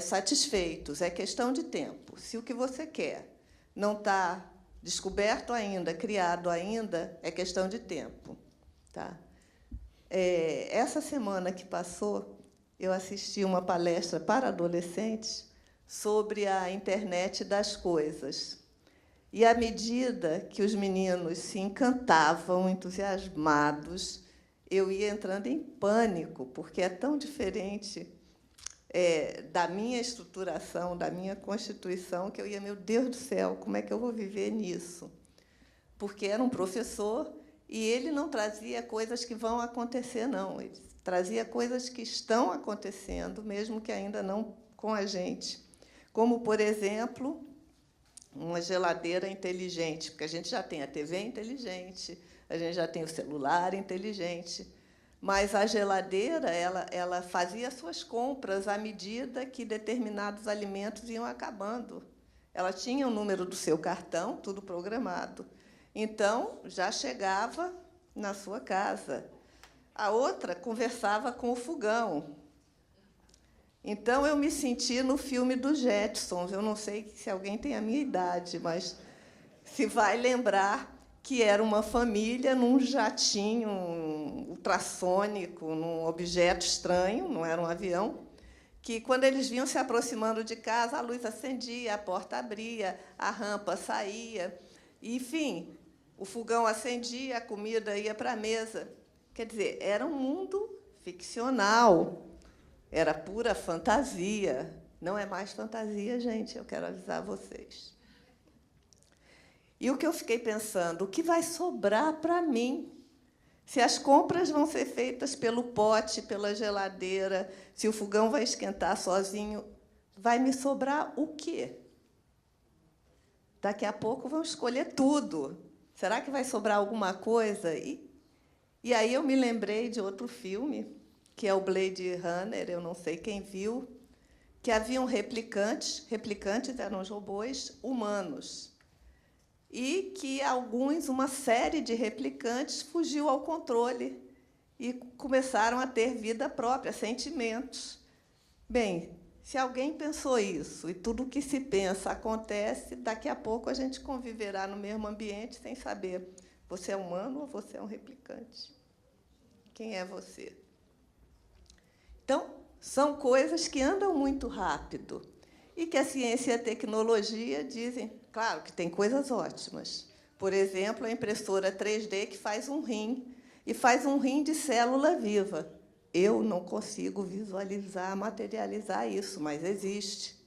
satisfeitos, é questão de tempo. Se o que você quer não está descoberto ainda, criado ainda, é questão de tempo. Tá? Essa semana que passou, eu assisti uma palestra para adolescentes sobre a internet das coisas. E, à medida que os meninos se encantavam, entusiasmados, eu ia entrando em pânico, porque é tão diferente da minha estruturação, da minha constituição, que eu ia, meu Deus do céu, como é que eu vou viver nisso? Porque era um professor e ele não trazia coisas que vão acontecer, não. Ele trazia coisas que estão acontecendo, mesmo que ainda não com a gente. Como, por exemplo, uma geladeira inteligente, porque a gente já tem a TV inteligente, a gente já tem o celular inteligente, mas a geladeira ela fazia suas compras à medida que determinados alimentos iam acabando. Ela tinha o número do seu cartão, tudo programado. Então, já chegava na sua casa. A outra conversava com o fogão. Então, eu me senti no filme dos Jetsons. Eu não sei se alguém tem a minha idade, mas se vai lembrar que era uma família num jatinho ultrassônico, num objeto estranho, não era um avião, que, quando eles vinham se aproximando de casa, a luz acendia, a porta abria, a rampa saía. Enfim, o fogão acendia, a comida ia para a mesa. Quer dizer, era um mundo ficcional, era pura fantasia. Não é mais fantasia, gente, eu quero avisar vocês. E o que eu fiquei pensando, o que vai sobrar para mim? Se as compras vão ser feitas pelo pote, pela geladeira, se o fogão vai esquentar sozinho, vai me sobrar o quê? Daqui a pouco vão escolher tudo. Será que vai sobrar alguma coisa? E aí eu me lembrei de outro filme, que é o Blade Runner, eu não sei quem viu, que haviam replicantes eram os robôs humanos, e que uma série de replicantes fugiu ao controle e começaram a ter vida própria, sentimentos. Bem, se alguém pensou isso, e tudo o que se pensa acontece, daqui a pouco a gente conviverá no mesmo ambiente sem saber, você é humano ou você é um replicante? Quem é você? Então, são coisas que andam muito rápido e que a ciência e a tecnologia dizem, claro, que tem coisas ótimas. Por exemplo, a impressora 3D que faz um rim, e faz um rim de célula viva. Eu não consigo visualizar, materializar isso, mas existe.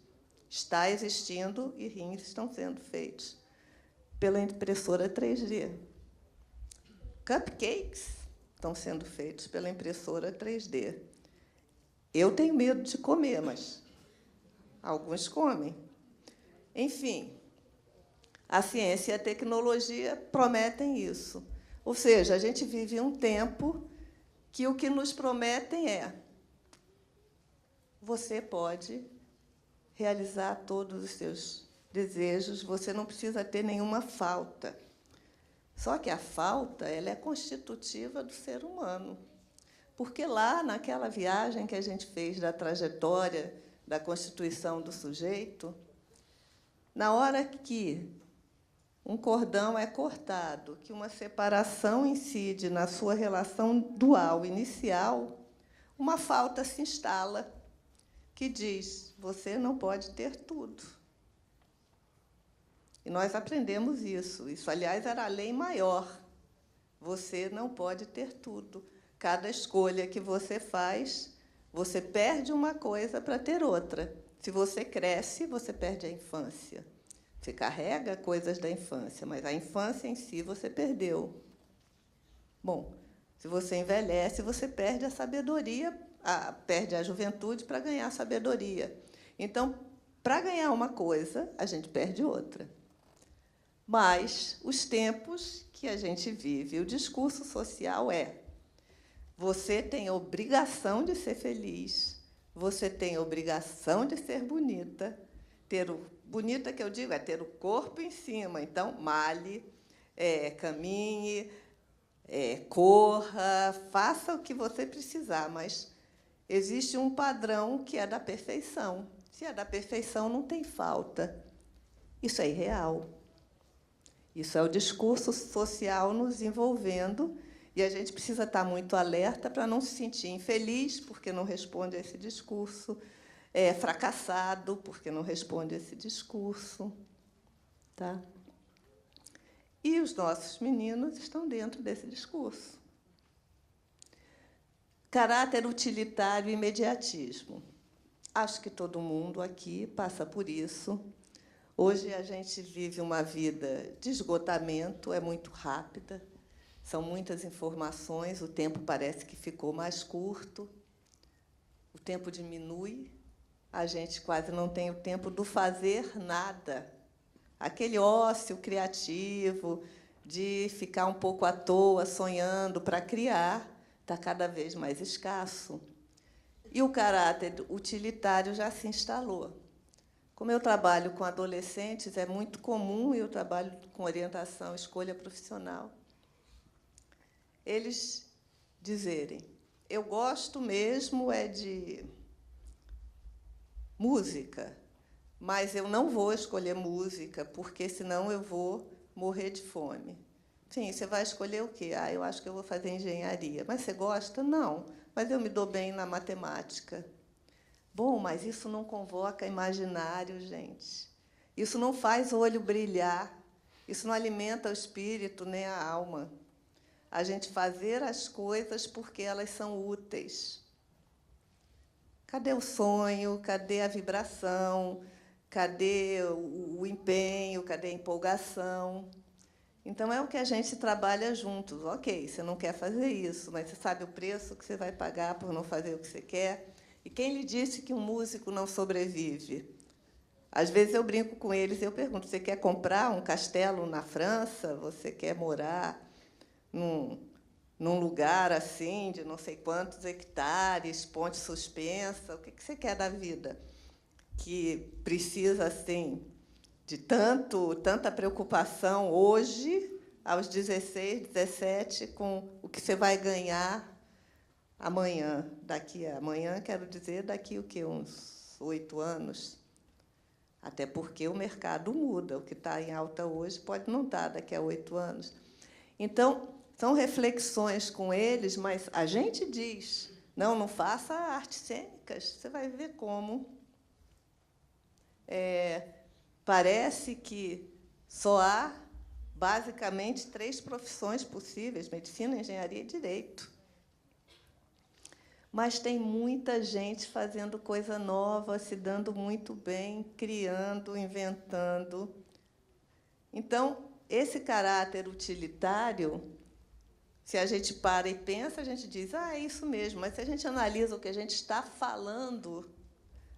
Está existindo e rins estão sendo feitos pela impressora 3D. Cupcakes estão sendo feitos pela impressora 3D. Eu tenho medo de comer, mas alguns comem. Enfim, a ciência e a tecnologia prometem isso. Ou seja, a gente vive um tempo que o que nos prometem é: você pode realizar todos os seus desejos, você não precisa ter nenhuma falta. Só que a falta, ela é constitutiva do ser humano. Porque lá, naquela viagem que a gente fez da trajetória da constituição do sujeito, na hora que um cordão é cortado, que uma separação incide na sua relação dual inicial, uma falta se instala, que diz, você não pode ter tudo. E nós aprendemos isso. Isso, aliás, era a lei maior. Você não pode ter tudo. Cada escolha que você faz, você perde uma coisa para ter outra. Se você cresce, você perde a infância. Você carrega coisas da infância, mas a infância em si você perdeu. Bom, se você envelhece, você perde a sabedoria, perde a juventude para ganhar a sabedoria. Então, para ganhar uma coisa, a gente perde outra. Mas os tempos que a gente vive, o discurso social é: você tem a obrigação de ser feliz, você tem a obrigação de ser bonita, bonita que eu digo é ter o corpo em cima, então malhe, caminhe, corra, faça o que você precisar, mas existe um padrão que é da perfeição. Se é da perfeição, não tem falta. Isso é irreal. Isso é o discurso social nos envolvendo, e a gente precisa estar muito alerta para não se sentir infeliz porque não responde a esse discurso, fracassado porque não responde a esse discurso. Tá? E os nossos meninos estão dentro desse discurso. Caráter utilitário e imediatismo. Acho que todo mundo aqui passa por isso. Hoje a gente vive uma vida de esgotamento, é muito rápida, são muitas informações, o tempo parece que ficou mais curto, o tempo diminui, a gente quase não tem o tempo do fazer nada. Aquele ócio criativo, de ficar um pouco à toa, sonhando para criar, está cada vez mais escasso. E o caráter utilitário já se instalou. Como eu trabalho com adolescentes, é muito comum, eu trabalho com orientação, escolha profissional, eles dizerem: eu gosto mesmo de música, mas eu não vou escolher música, porque senão eu vou morrer de fome. Sim, você vai escolher o quê? Eu acho que eu vou fazer engenharia. Mas você gosta? Não, mas eu me dou bem na matemática. Bom, mas isso não convoca imaginário, gente. Isso não faz o olho brilhar. Isso não alimenta o espírito nem a alma. A gente fazer as coisas porque elas são úteis. Cadê o sonho? Cadê a vibração? Cadê o empenho? Cadê a empolgação? Então, é o que a gente trabalha juntos. Ok, você não quer fazer isso, mas você sabe o preço que você vai pagar por não fazer o que você quer? E quem lhe disse que um músico não sobrevive? Às vezes, eu brinco com eles e eu pergunto, você quer comprar um castelo na França? Você quer morar num lugar assim, de não sei quantos hectares, ponte suspensa? O que você quer da vida? Que precisa, assim, de tanta preocupação hoje, aos 16, 17, com o que você vai ganhar amanhã. Amanhã, quero dizer, daqui o quê? Uns 8 anos. Até porque o mercado muda. O que está em alta hoje pode não estar daqui a 8 anos. Então, são reflexões com eles, mas a gente diz, não faça artes cênicas, você vai ver como. Parece que só há, basicamente, 3 profissões possíveis: medicina, engenharia e direito. Mas tem muita gente fazendo coisa nova, se dando muito bem, criando, inventando. Então, esse caráter utilitário, se a gente para e pensa, a gente diz, é isso mesmo. Mas, se a gente analisa o que a gente está falando,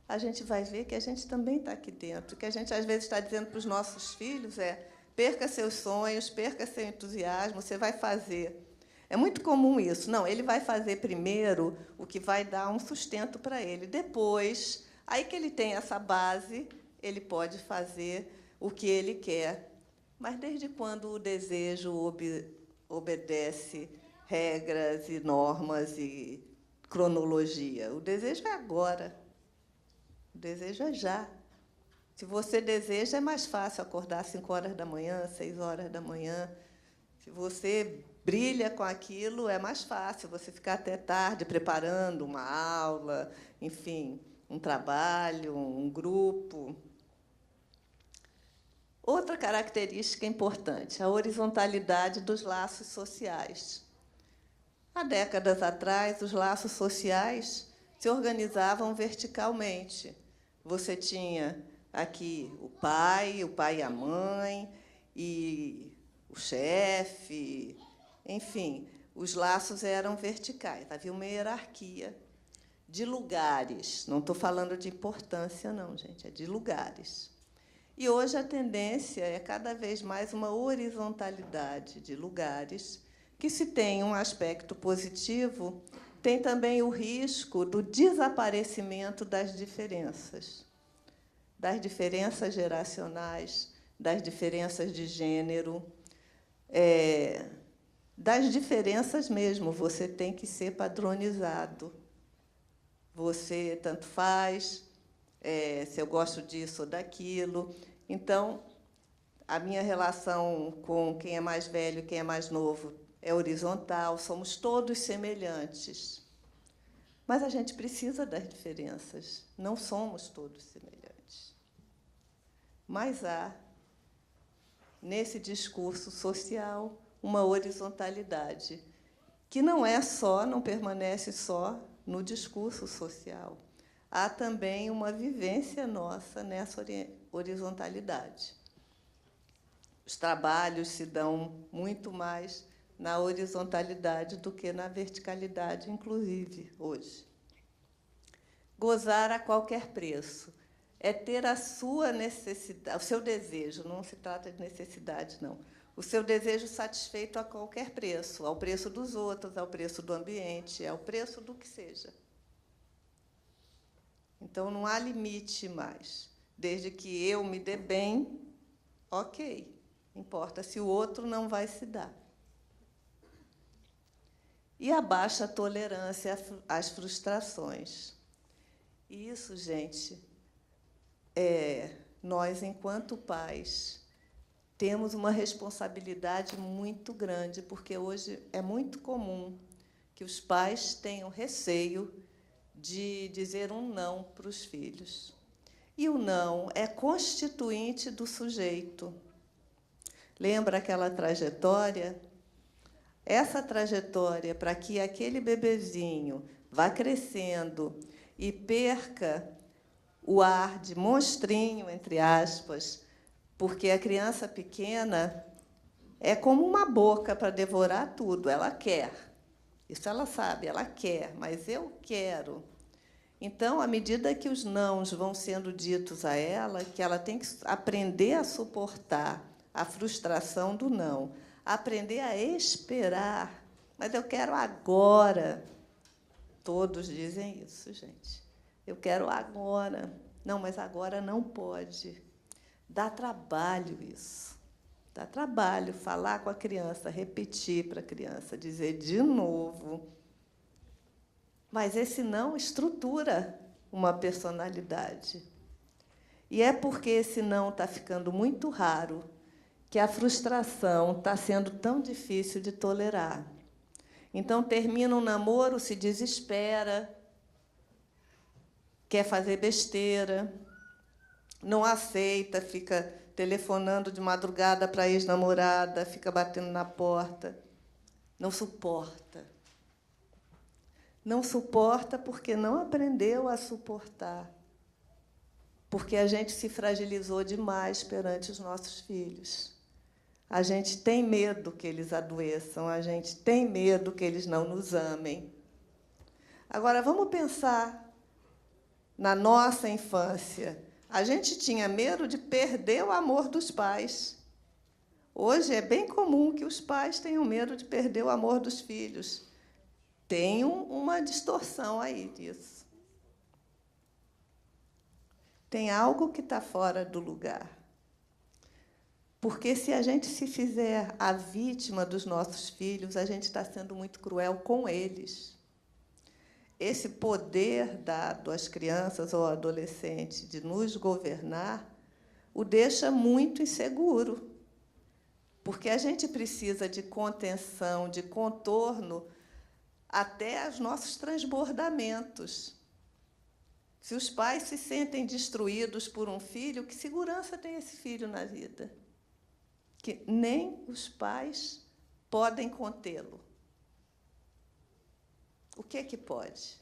a gente vai ver que a gente também está aqui dentro. O que a gente, às vezes, está dizendo para os nossos filhos perca seus sonhos, perca seu entusiasmo, você vai fazer. É muito comum isso. Não, ele vai fazer primeiro o que vai dar um sustento para ele. Depois, aí que ele tem essa base, ele pode fazer o que ele quer. Mas desde quando o desejo obedece regras e normas e cronologia? O desejo é agora. O desejo é já. Se você deseja, é mais fácil acordar às 5 horas da manhã, 6 horas da manhã. Se você brilha com aquilo, é mais fácil você ficar até tarde preparando uma aula, enfim, um trabalho, um grupo. Outra característica importante, a horizontalidade dos laços sociais. Há décadas atrás, os laços sociais se organizavam verticalmente. Você tinha aqui o pai e a mãe, e o chefe, enfim, os laços eram verticais, havia uma hierarquia de lugares. Não estou falando de importância, não, gente, é de lugares. E hoje a tendência é cada vez mais uma horizontalidade de lugares, que, se tem um aspecto positivo, tem também o risco do desaparecimento das diferenças geracionais, das diferenças de gênero, das diferenças mesmo. Você tem que ser padronizado. Você tanto faz, se eu gosto disso ou daquilo. Então, a minha relação com quem é mais velho e quem é mais novo é horizontal, somos todos semelhantes. Mas a gente precisa das diferenças, não somos todos semelhantes. Mas há, nesse discurso social, uma horizontalidade, que não permanece só no discurso social. Há também uma vivência nossa nessa horizontalidade. Os trabalhos se dão muito mais na horizontalidade do que na verticalidade, inclusive, hoje. Gozar a qualquer preço é ter a sua necessidade, o seu desejo, não se trata de necessidade, não. O seu desejo satisfeito a qualquer preço, ao preço dos outros, ao preço do ambiente, ao preço do que seja. Então, não há limite mais. Desde que eu me dê bem, ok. Importa se o outro não vai se dar. E a baixa tolerância às frustrações. E isso, gente, nós, enquanto pais, temos uma responsabilidade muito grande, porque hoje é muito comum que os pais tenham receio de dizer um não para os filhos. E o não é constituinte do sujeito. Lembra aquela trajetória? Essa trajetória, para que aquele bebezinho vá crescendo e perca o ar de monstrinho, entre aspas, porque a criança pequena é como uma boca para devorar tudo, ela quer. Isso ela sabe, ela quer, mas eu quero. Então, à medida que os nãos vão sendo ditos a ela, que ela tem que aprender a suportar a frustração do não, aprender a esperar. Mas eu quero agora. Todos dizem isso, gente. Eu quero agora. Não, mas agora não pode. Dá trabalho isso. Dá trabalho falar com a criança, repetir para a criança, dizer de novo. Mas esse não estrutura uma personalidade. E é porque esse não está ficando muito raro que a frustração está sendo tão difícil de tolerar. Então, termina um namoro, se desespera, quer fazer besteira, não aceita, fica telefonando de madrugada para a ex-namorada, fica batendo na porta. Não suporta. Não suporta porque não aprendeu a suportar. Porque a gente se fragilizou demais perante os nossos filhos. A gente tem medo que eles adoeçam, a gente tem medo que eles não nos amem. Agora, vamos pensar na nossa infância. A gente tinha medo de perder o amor dos pais. Hoje é bem comum que os pais tenham medo de perder o amor dos filhos. Tem uma distorção aí disso. Tem algo que está fora do lugar. Porque, se a gente se fizer a vítima dos nossos filhos, a gente está sendo muito cruel com eles. Esse poder dado às crianças ou adolescentes de nos governar o deixa muito inseguro. Porque a gente precisa de contenção, de contorno, até aos nossos transbordamentos. Se os pais se sentem destruídos por um filho, que segurança tem esse filho na vida? Que nem os pais podem contê-lo. O que é que pode?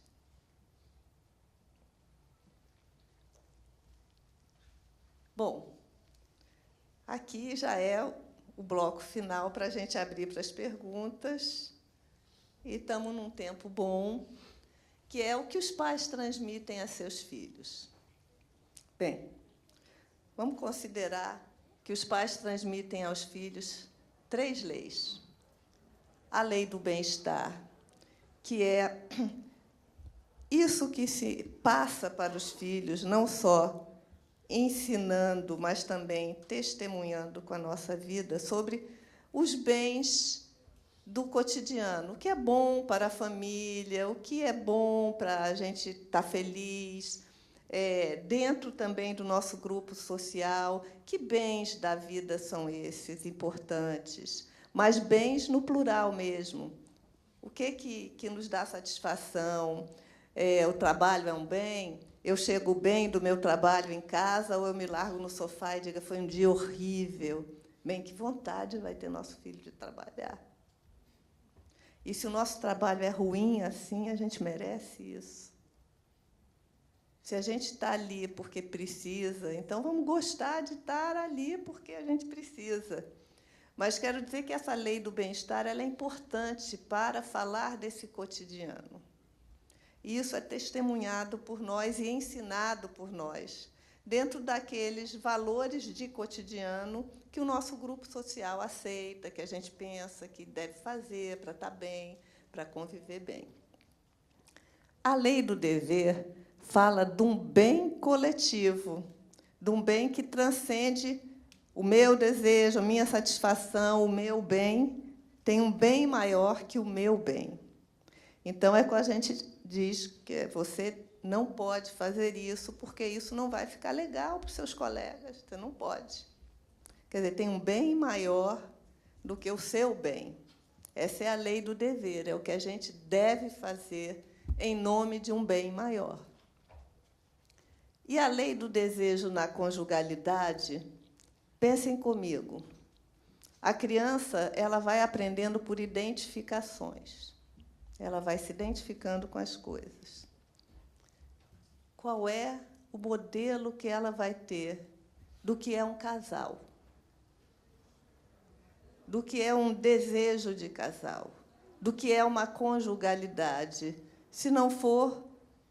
Bom, aqui já é o bloco final para a gente abrir para as perguntas. E estamos num tempo bom, que é o que os pais transmitem a seus filhos. Bem, vamos considerar que os pais transmitem aos filhos 3 leis. A lei do bem-estar, que é isso que se passa para os filhos, não só ensinando, mas também testemunhando com a nossa vida sobre os bens do cotidiano, o que é bom para a família, o que é bom para a gente estar feliz, dentro também do nosso grupo social, que bens da vida são esses importantes, mas bens no plural mesmo. O que nos dá satisfação? O trabalho é um bem? Eu chego bem do meu trabalho em casa ou eu me largo no sofá e digo, foi um dia horrível? Bem, que vontade vai ter nosso filho de trabalhar. E se o nosso trabalho é ruim assim, a gente merece isso. Se a gente está ali porque precisa, então vamos gostar de estar ali porque a gente precisa. Mas quero dizer que essa lei do bem-estar ela é importante para falar desse cotidiano. E isso é testemunhado por nós e ensinado por nós, dentro daqueles valores de cotidiano que o nosso grupo social aceita, que a gente pensa que deve fazer para estar bem, para conviver bem. A lei do dever fala de um bem coletivo, de um bem que transcende o meu desejo, a minha satisfação, o meu bem, tem um bem maior que o meu bem. Então, é quando a gente diz que você não pode fazer isso, porque isso não vai ficar legal para os seus colegas. Você não pode. Quer dizer, tem um bem maior do que o seu bem. Essa é a lei do dever, é o que a gente deve fazer em nome de um bem maior. E a lei do desejo na conjugalidade, pensem comigo, a criança ela vai aprendendo por identificações. Ela vai se identificando com as coisas. Qual é o modelo que ela vai ter do que é um casal? Do que é um desejo de casal? Do que é uma conjugalidade? Se não for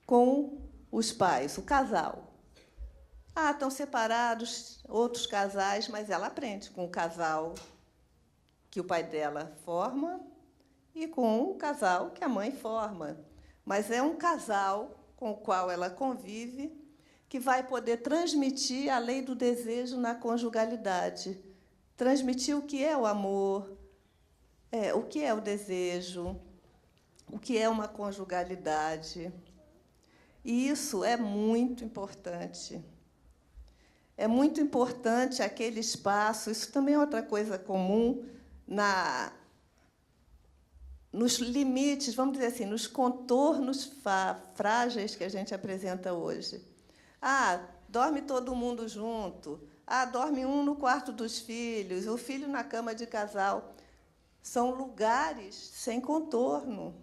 com os pais, o casal. Ah, estão separados outros casais, mas ela aprende com o casal que o pai dela forma e com o casal que a mãe forma. Mas é um casal com o qual ela convive que vai poder transmitir a lei do desejo na conjugalidade. Transmitir o que é o amor, o que é o desejo, o que é uma conjugalidade. E isso é muito importante. É muito importante aquele espaço, isso também é outra coisa comum, nos limites, vamos dizer assim, nos contornos frágeis que a gente apresenta hoje. Ah, dorme todo mundo junto. Ah, dorme um no quarto dos filhos, o filho na cama de casal. São lugares sem contorno.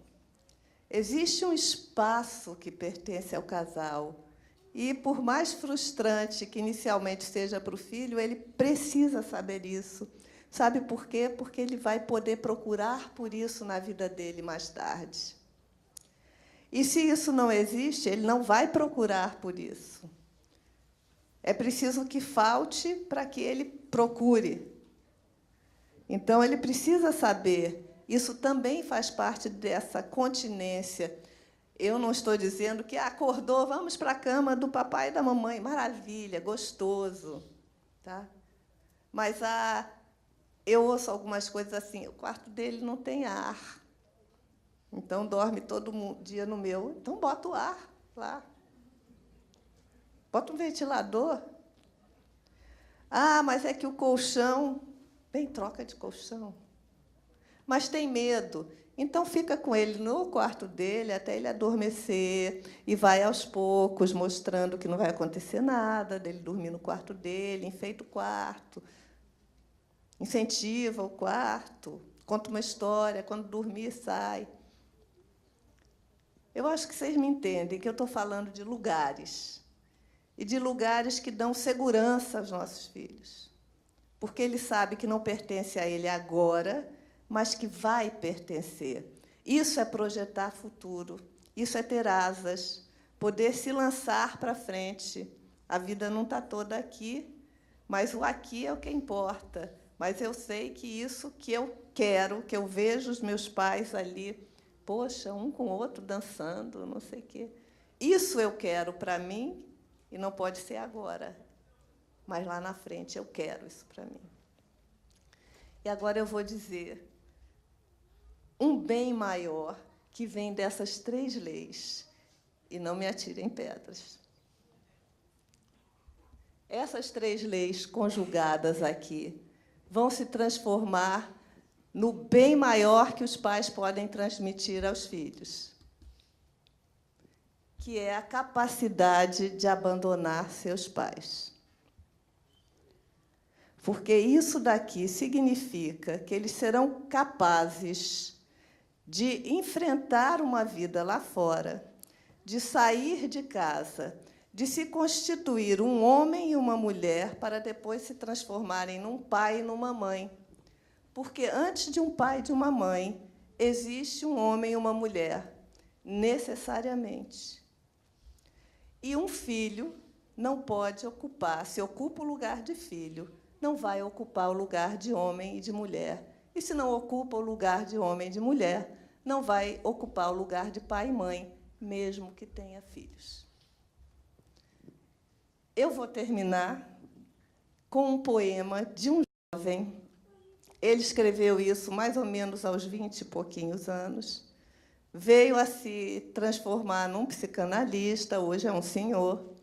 Existe um espaço que pertence ao casal. E, por mais frustrante que inicialmente seja para o filho, ele precisa saber isso. Sabe por quê? Porque ele vai poder procurar por isso na vida dele mais tarde. E, se isso não existe, ele não vai procurar por isso. É preciso que falte para que ele procure. Então, ele precisa saber. Isso também faz parte dessa continência. Eu não estou dizendo que acordou, vamos para a cama do papai e da mamãe. Maravilha, gostoso. Tá? Mas eu ouço algumas coisas assim, o quarto dele não tem ar. Então, dorme todo dia no meu. Então, bota o ar lá. Bota um ventilador. Ah, mas é que o colchão... Bem, troca de colchão. Mas tem medo. Então, fica com ele no quarto dele até ele adormecer e vai, aos poucos, mostrando que não vai acontecer nada, dele dormir no quarto dele, enfeita o quarto, incentiva o quarto, conta uma história, quando dormir, sai. Eu acho que vocês me entendem, que eu estou falando de lugares. E de lugares que dão segurança aos nossos filhos. Porque ele sabe que não pertence a ele agora, mas que vai pertencer. Isso é projetar futuro, isso é ter asas, poder se lançar para frente. A vida não está toda aqui, mas o aqui é o que importa. Mas eu sei que isso que eu quero, que eu vejo os meus pais ali, poxa, um com o outro dançando, não sei o quê. Isso eu quero para mim, e não pode ser agora, mas lá na frente eu quero isso para mim. E agora eu vou dizer um bem maior que vem dessas 3 leis, e não me atirem pedras. Essas 3 leis conjugadas aqui vão se transformar no bem maior que os pais podem transmitir aos filhos, que é a capacidade de abandonar seus pais. Porque isso daqui significa que eles serão capazes de enfrentar uma vida lá fora, de sair de casa, de se constituir um homem e uma mulher para depois se transformarem num pai e numa mãe. Porque antes de um pai e de uma mãe, existe um homem e uma mulher, necessariamente. E um filho não pode ocupar, se ocupa o lugar de filho, não vai ocupar o lugar de homem e de mulher. E, se não ocupa o lugar de homem e de mulher, não vai ocupar o lugar de pai e mãe, mesmo que tenha filhos. Eu vou terminar com um poema de um jovem. Ele escreveu isso mais ou menos aos 20 e pouquinhos anos, veio a se transformar num psicanalista, hoje é um senhor.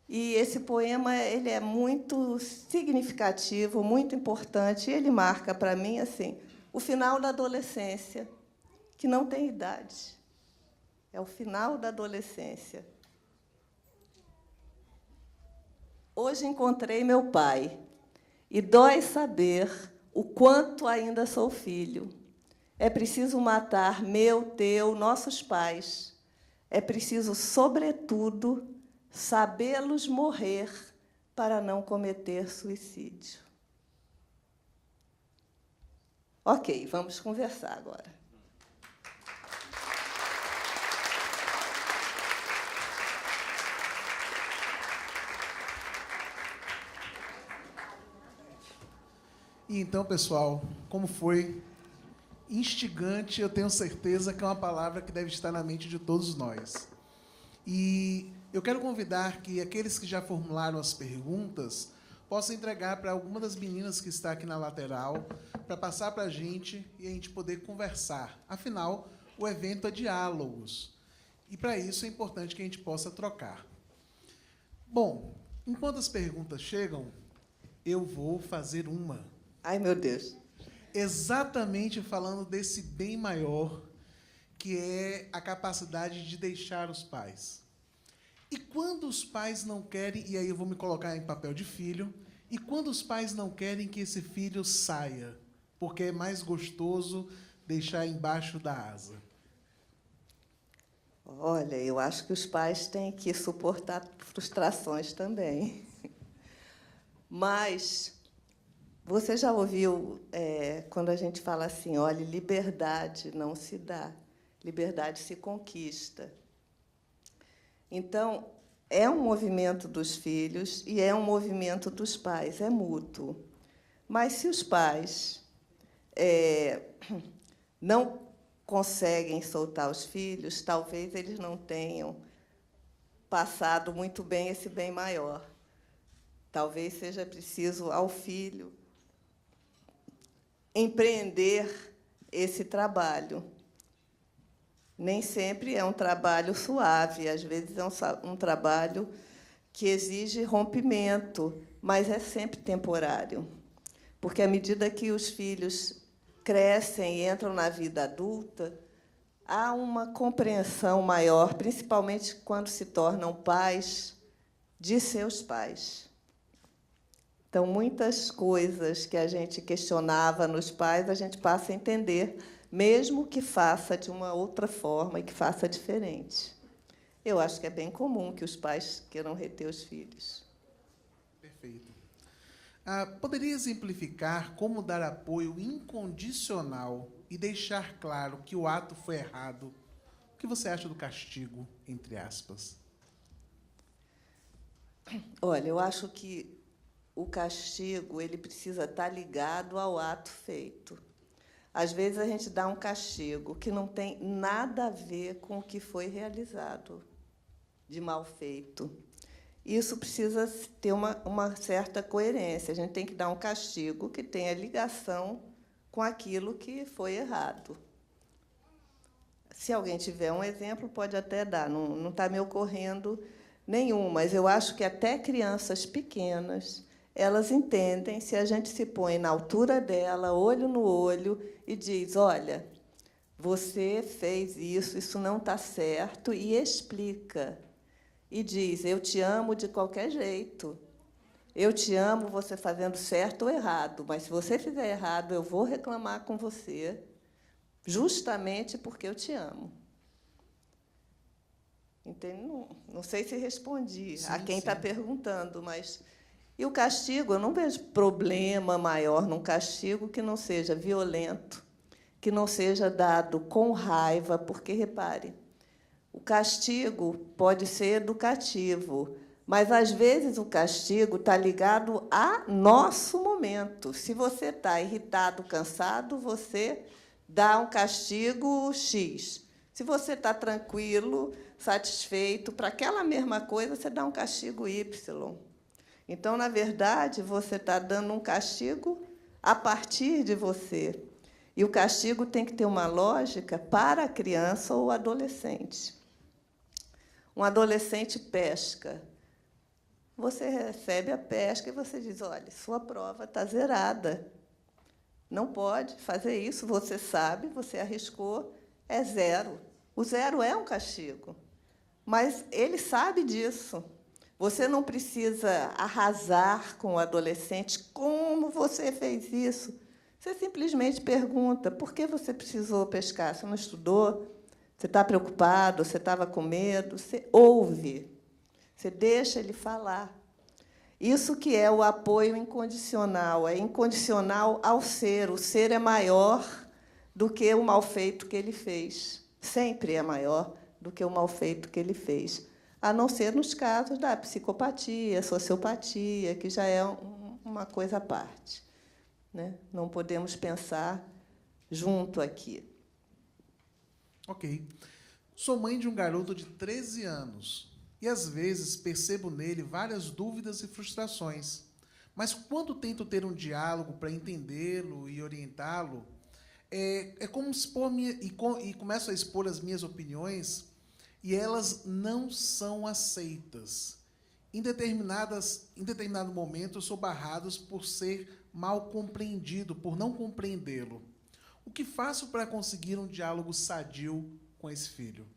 E esse poema ele é muito significativo, muito importante, e ele marca para mim assim, o final da adolescência, que não tem idade. É o final da adolescência. Hoje encontrei meu pai, e dói saber o quanto ainda sou filho. É preciso matar meu, teu, nossos pais. É preciso, sobretudo, sabê-los morrer para não cometer suicídio. Ok, vamos conversar agora. E então, pessoal, como foi? Instigante, eu tenho certeza que é uma palavra que deve estar na mente de todos nós. E eu quero convidar que aqueles que já formularam as perguntas possam entregar para alguma das meninas que está aqui na lateral, para passar para a gente e a gente poder conversar. Afinal, o evento é diálogos. E, para isso, é importante que a gente possa trocar. Bom, enquanto as perguntas chegam, eu vou fazer uma. Ai, meu Deus. Exatamente falando desse bem maior, que é a capacidade de deixar os pais. E quando os pais não querem, e aí eu vou me colocar em papel de filho, e quando os pais não querem que esse filho saia, porque é mais gostoso deixar embaixo da asa? Olha, eu acho que os pais têm que suportar frustrações também. Mas você já ouviu quando a gente fala assim, olha, liberdade não se dá, liberdade se conquista. Então, é um movimento dos filhos e é um movimento dos pais, é mútuo. Mas, se os pais não conseguem soltar os filhos, talvez eles não tenham passado muito bem esse bem maior. Talvez seja preciso ao filho empreender esse trabalho. Nem sempre é um trabalho suave, às vezes é um trabalho que exige rompimento, mas é sempre temporário. Porque, à medida que os filhos crescem e entram na vida adulta, há uma compreensão maior, principalmente quando se tornam pais de seus pais. Então, muitas coisas que a gente questionava nos pais, a gente passa a entender, mesmo que faça de uma outra forma e que faça diferente. Eu acho que é bem comum que os pais queiram reter os filhos. Perfeito. Poderia exemplificar como dar apoio incondicional e deixar claro que o ato foi errado? O que você acha do castigo, entre aspas? Olha, eu acho que o castigo ele precisa estar ligado ao ato feito. Às vezes, a gente dá um castigo que não tem nada a ver com o que foi realizado de mal feito. Isso precisa ter uma certa coerência. A gente tem que dar um castigo que tenha ligação com aquilo que foi errado. Se alguém tiver um exemplo, pode até dar. Não está me ocorrendo nenhum, mas eu acho que até crianças pequenas elas entendem se a gente se põe na altura dela, olho no olho, e diz, olha, você fez isso, isso não está certo, e explica. E diz, eu te amo de qualquer jeito. Eu te amo você fazendo certo ou errado, mas se você fizer errado, eu vou reclamar com você, justamente porque eu te amo. Entende? Não sei se respondi a quem está perguntando, mas... E o castigo, eu não vejo problema maior num castigo que não seja violento, que não seja dado com raiva, porque, repare, o castigo pode ser educativo, mas, às vezes, o castigo está ligado a nosso momento. Se você está irritado, cansado, você dá um castigo X. Se você está tranquilo, satisfeito, para aquela mesma coisa, você dá um castigo Y. Então, na verdade, você está dando um castigo a partir de você. E o castigo tem que ter uma lógica para a criança ou adolescente. Um adolescente pesca. Você recebe a pesca e você diz, olha, sua prova está zerada. Não pode fazer isso, você sabe, você arriscou, é 0. O 0 é um castigo, mas ele sabe disso. Você não precisa arrasar com o adolescente. Como você fez isso? Você simplesmente pergunta, por que você precisou pescar? Você não estudou? Você está preocupado? Você estava com medo? Você ouve. Você deixa ele falar. Isso que é o apoio incondicional. É incondicional ao ser. O ser é maior do que o mal feito que ele fez. Sempre é maior do que o mal feito que ele fez. A não ser nos casos da psicopatia, sociopatia, que já é uma coisa à parte, né? Não podemos pensar junto aqui. Ok. Sou mãe de um garoto de 13 anos e, às vezes, percebo nele várias dúvidas e frustrações. Mas, quando tento ter um diálogo para entendê-lo e orientá-lo, é como expor e começo a expor as minhas opiniões e elas não são aceitas. Em determinado momento, eu sou barrado por ser mal compreendido, por não compreendê-lo. O que faço para conseguir um diálogo sadio com esse filho?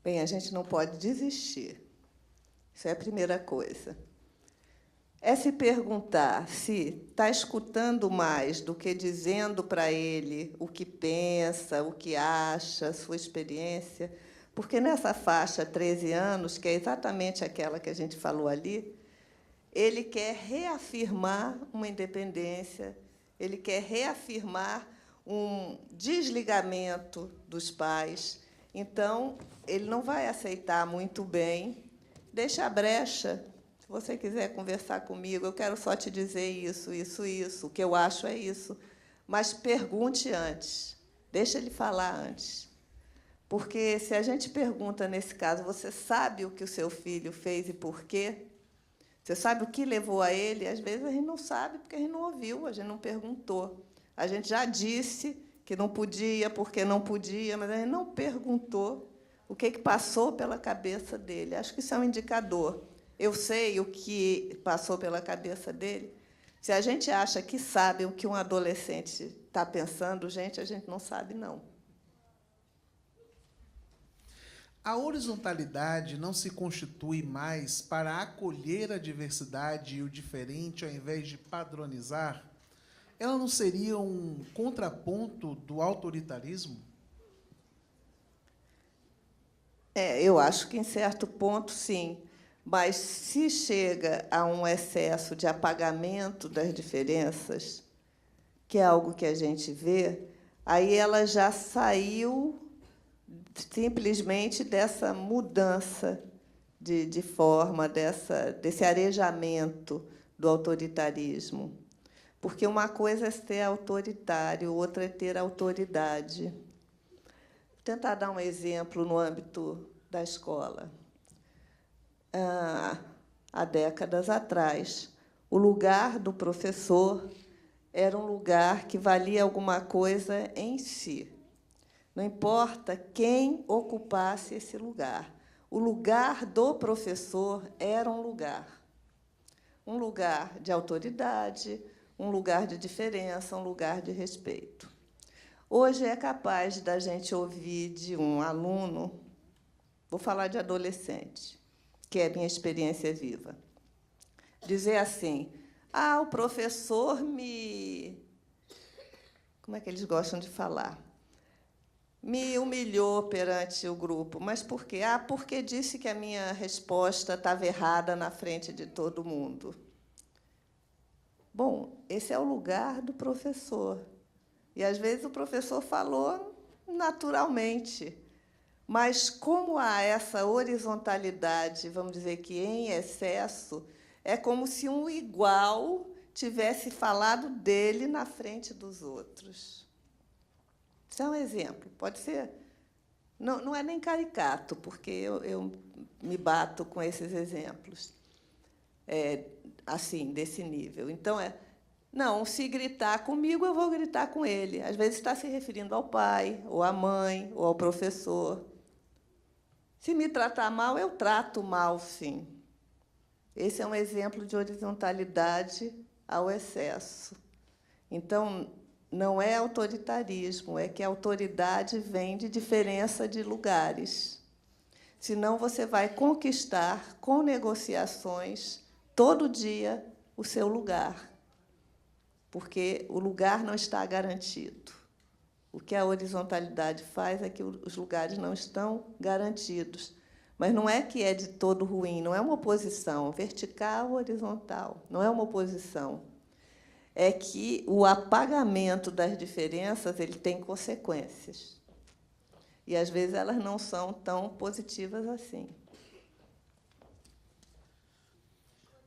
Bem, a gente não pode desistir. Isso é a primeira coisa. É se perguntar se está escutando mais do que dizendo para ele o que pensa, o que acha, a sua experiência. Porque nessa faixa 13 anos, que é exatamente aquela que a gente falou ali, ele quer reafirmar uma independência, ele quer reafirmar um desligamento dos pais. Então, ele não vai aceitar muito bem. Deixa a brecha. Se você quiser conversar comigo, eu quero só te dizer isso, isso, isso. O que eu acho é isso. Mas pergunte antes. Deixa ele falar antes. Porque, se a gente pergunta, nesse caso, você sabe o que o seu filho fez e por quê? Você sabe o que levou a ele? Às vezes, a gente não sabe porque a gente não ouviu, a gente não perguntou. A gente já disse que não podia, porque não podia, mas a gente não perguntou o que passou pela cabeça dele. Acho que isso é um indicador. Eu sei o que passou pela cabeça dele. Se a gente acha que sabe o que um adolescente está pensando, gente, a gente não sabe, não. A horizontalidade não se constitui mais para acolher a diversidade e o diferente, ao invés de padronizar? Ela não seria um contraponto do autoritarismo? Eu acho que, em certo ponto, sim. Mas, se chega a um excesso de apagamento das diferenças, que é algo que a gente vê, aí ela já saiu simplesmente dessa mudança de forma, desse arejamento do autoritarismo. Porque uma coisa é ser autoritário, outra é ter autoridade. Vou tentar dar um exemplo no âmbito da escola. Há décadas atrás, o lugar do professor era um lugar que valia alguma coisa em si. Não importa quem ocupasse esse lugar. O lugar do professor era um lugar de autoridade, um lugar de diferença, um lugar de respeito. Hoje é capaz da gente ouvir de um aluno, vou falar de adolescente, que é a minha experiência viva, dizer assim, o professor me... Como é que eles gostam de falar? Me humilhou perante o grupo. Mas por quê? Porque disse que a minha resposta estava errada na frente de todo mundo. Bom, esse é o lugar do professor. E, às vezes, o professor falou naturalmente. Mas, como há essa horizontalidade, vamos dizer que em excesso, é como se um igual tivesse falado dele na frente dos outros. Isso é um exemplo. Pode ser... Não é nem caricato, porque eu me bato com esses exemplos, assim, desse nível. Então, Não, se gritar comigo, eu vou gritar com ele. Às vezes está se referindo ao pai, ou à mãe, ou ao professor. Se me tratar mal, eu trato mal, sim. Esse é um exemplo de horizontalidade ao excesso. Então, não é autoritarismo, é que a autoridade vem de diferença de lugares. Senão, você vai conquistar, com negociações, todo dia, o seu lugar, porque o lugar não está garantido. O que a horizontalidade faz é que os lugares não estão garantidos. Mas não é que é de todo ruim, não é uma oposição, vertical ou horizontal, não é uma oposição. É que o apagamento das diferenças ele tem consequências. E, às vezes, elas não são tão positivas assim.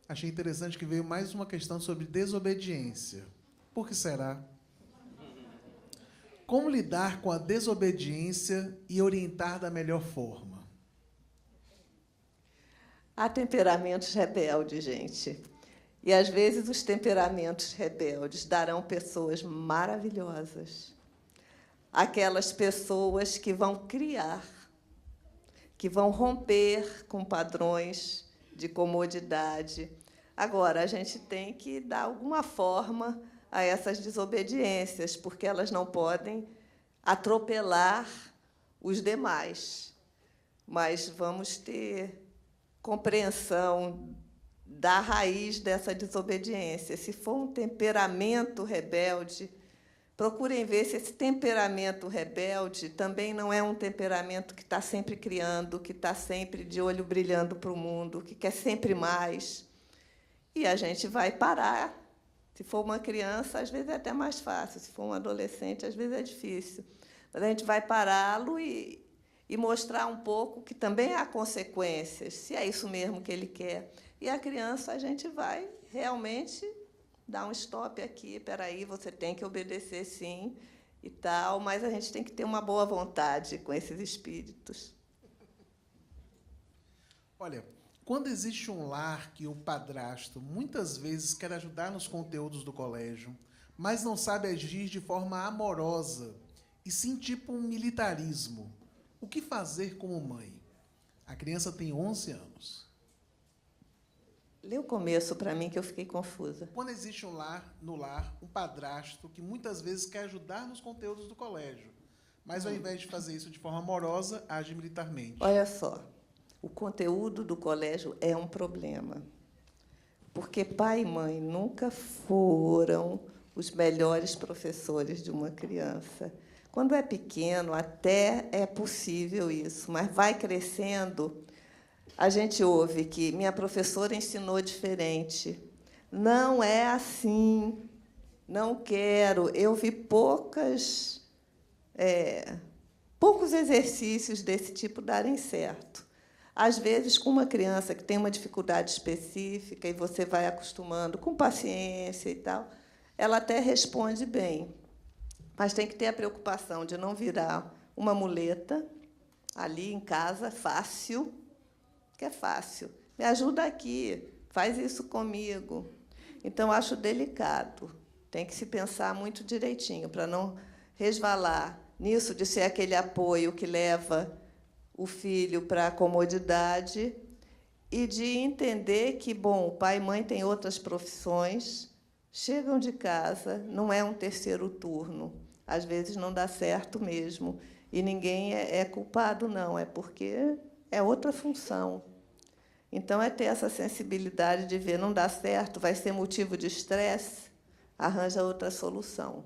Achei interessante que veio mais uma questão sobre desobediência. Por que será? Como lidar com a desobediência e orientar da melhor forma? Há temperamentos rebeldes, gente. E, às vezes, os temperamentos rebeldes darão pessoas maravilhosas. Aquelas pessoas que vão criar, que vão romper com padrões de comodidade. Agora, a gente tem que dar alguma forma a essas desobediências, porque elas não podem atropelar os demais. Mas vamos ter compreensão da raiz dessa desobediência. Se for um temperamento rebelde, procurem ver se esse temperamento rebelde também não é um temperamento que está sempre criando, que está sempre de olho brilhando para o mundo, que quer sempre mais. E a gente vai parar. Se for uma criança, às vezes é até mais fácil. Se for um adolescente, às vezes é difícil. Mas a gente vai pará-lo e mostrar um pouco que também há consequências, se é isso mesmo que ele quer. E a criança, a gente vai realmente dar um stop aqui, espera aí, você tem que obedecer, sim, e tal, mas a gente tem que ter uma boa vontade com esses espíritos. Olha, quando existe um lar que o padrasto muitas vezes quer ajudar nos conteúdos do colégio, mas não sabe agir de forma amorosa, e sim tipo um militarismo, o que fazer como mãe? A criança tem 11 anos. Lê o começo para mim, que eu fiquei confusa. Quando existe no lar, um padrasto que muitas vezes quer ajudar nos conteúdos do colégio, mas, ao invés de fazer isso de forma amorosa, age militarmente. Olha só, o conteúdo do colégio é um problema, porque pai e mãe nunca foram os melhores professores de uma criança. Quando é pequeno, até é possível isso, mas vai crescendo, a gente ouve que minha professora ensinou diferente. Não é assim, não quero. Eu vi poucos exercícios desse tipo darem certo. Às vezes, com uma criança que tem uma dificuldade específica e você vai acostumando com paciência e tal, ela até responde bem. Mas tem que ter a preocupação de não virar uma muleta ali em casa, fácil, que é fácil. Me ajuda aqui, faz isso comigo. Então, acho delicado. Tem que se pensar muito direitinho para não resvalar nisso de ser aquele apoio que leva o filho para a comodidade e de entender que, bom, o pai e mãe têm outras profissões, chegam de casa, não é um terceiro turno. Às vezes não dá certo mesmo. E ninguém é culpado, não, é porque é outra função. Então, é ter essa sensibilidade de ver, não dá certo, vai ser motivo de estresse, arranja outra solução.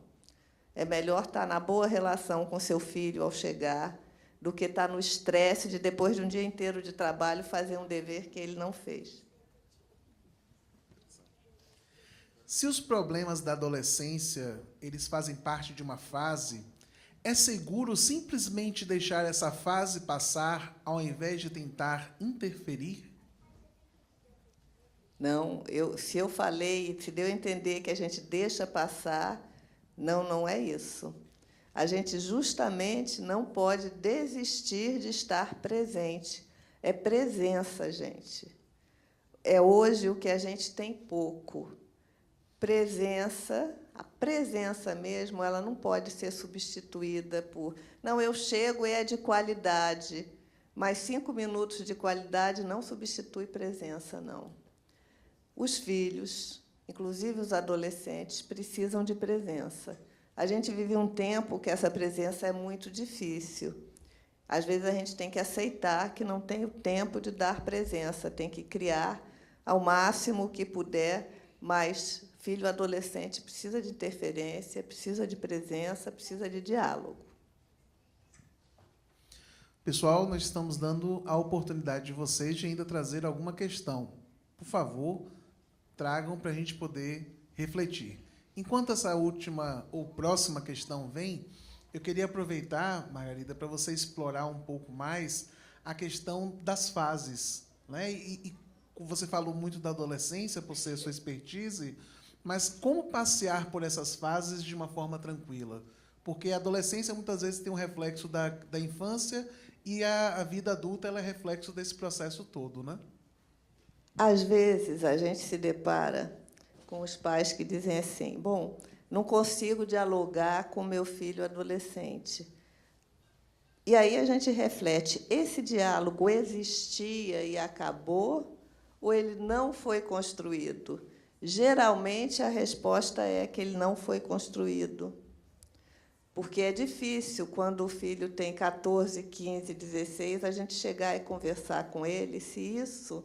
É melhor estar na boa relação com seu filho ao chegar do que estar no estresse de, depois de um dia inteiro de trabalho, fazer um dever que ele não fez. Se os problemas da adolescência eles fazem parte de uma fase, é seguro simplesmente deixar essa fase passar ao invés de tentar interferir? Não, se eu falei, se deu a entender que a gente deixa passar, não é isso. A gente justamente não pode desistir de estar presente. É presença, gente. É hoje o que a gente tem pouco. presença, a presença mesmo, ela não pode ser substituída por... Não, eu chego e é de qualidade, mas 5 minutos de qualidade não substitui presença, não. Os filhos, inclusive os adolescentes, precisam de presença. A gente vive um tempo que essa presença é muito difícil. Às vezes, a gente tem que aceitar que não tem o tempo de dar presença, tem que criar ao máximo que puder, mas filho adolescente precisa de interferência, precisa de presença, precisa de diálogo. Pessoal, nós estamos dando a oportunidade de vocês de ainda trazer alguma questão. Por favor, tragam para a gente poder refletir. Enquanto essa última ou próxima questão vem, eu queria aproveitar, Margarida, para você explorar um pouco mais a questão das fases, né? E você falou muito da adolescência, por ser sua expertise, mas como passear por essas fases de uma forma tranquila? Porque a adolescência, muitas vezes, tem um reflexo da infância e a vida adulta ela é reflexo desse processo todo, né? Às vezes, a gente se depara com os pais que dizem assim, bom, não consigo dialogar com meu filho adolescente. E aí a gente reflete, esse diálogo existia e acabou, ou ele não foi construído? Geralmente, a resposta é que ele não foi construído. Porque é difícil, quando o filho tem 14, 15, 16, a gente chegar e conversar com ele se isso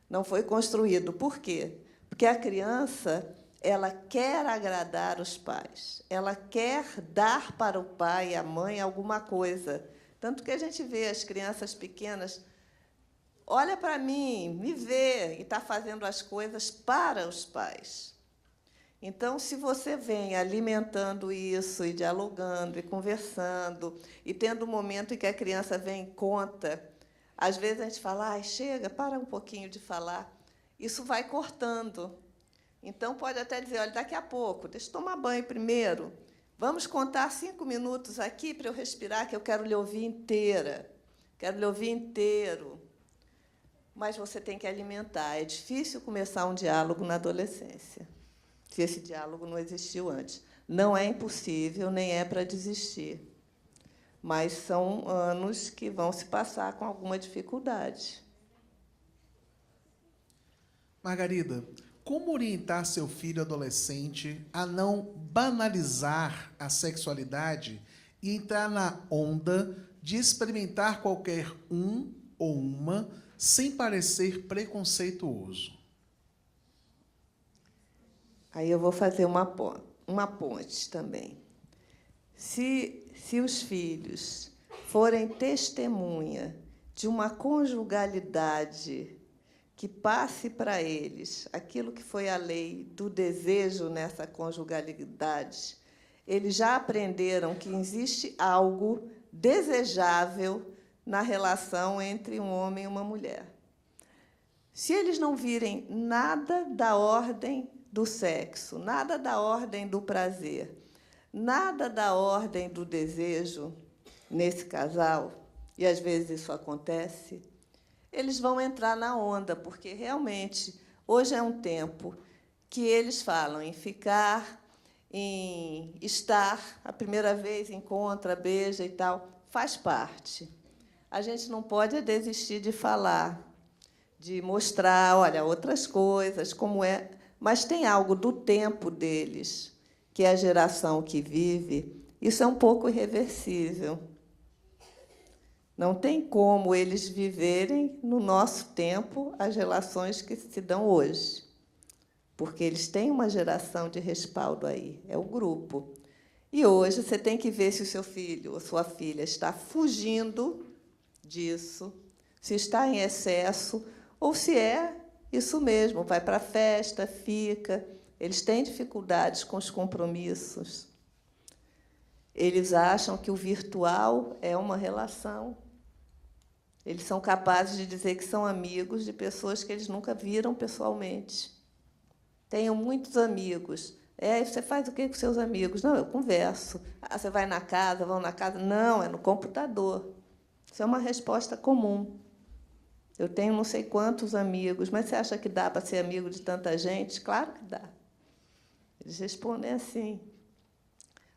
não foi construído. Por quê? Porque a criança ela quer agradar os pais, ela quer dar para o pai e a mãe alguma coisa. Tanto que a gente vê as crianças pequenas, olha para mim, me vê, e está fazendo as coisas para os pais. Então, se você vem alimentando isso, e dialogando, e conversando, e tendo um momento em que a criança vem e conta, às vezes a gente fala, ai, chega, para um pouquinho de falar. Isso vai cortando. Então, pode até dizer, olha, daqui a pouco, deixa eu tomar banho primeiro. Vamos contar 5 minutos aqui para eu respirar, que eu quero lhe ouvir inteira. Quero lhe ouvir inteiro. Mas você tem que alimentar. É difícil começar um diálogo na adolescência, se esse diálogo não existiu antes. Não é impossível, nem é para desistir. Mas são anos que vão se passar com alguma dificuldade. Margarida, como orientar seu filho adolescente a não banalizar a sexualidade e entrar na onda de experimentar qualquer um ou uma sem parecer preconceituoso? Aí eu vou fazer uma ponte também. Se os filhos forem testemunha de uma conjugalidade que passe para eles aquilo que foi a lei do desejo nessa conjugalidade, eles já aprenderam que existe algo desejável na relação entre um homem e uma mulher. Se eles não virem nada da ordem do sexo, nada da ordem do prazer, nada da ordem do desejo nesse casal, e às vezes isso acontece, eles vão entrar na onda, porque realmente hoje é um tempo que eles falam em ficar, em estar, a primeira vez encontra, beija e tal, faz parte. A gente não pode desistir de falar, de mostrar, olha, outras coisas, como é, mas tem algo do tempo deles, que é a geração que vive, isso é um pouco irreversível. Não tem como eles viverem, no nosso tempo, as relações que se dão hoje, porque eles têm uma geração de respaldo aí, é o grupo. E hoje você tem que ver se o seu filho ou sua filha está fugindo disso, se está em excesso, ou se é isso mesmo, vai para a festa, fica. Eles têm dificuldades com os compromissos. Eles acham que o virtual é uma relação. Eles são capazes de dizer que são amigos de pessoas que eles nunca viram pessoalmente. Tenho muitos amigos. Você faz o quê com seus amigos? Não, eu converso. Ah, você vai na casa, vão na casa? Não, é no computador. Isso é uma resposta comum. Eu tenho não sei quantos amigos, mas você acha que dá para ser amigo de tanta gente? Claro que dá. Eles respondem assim.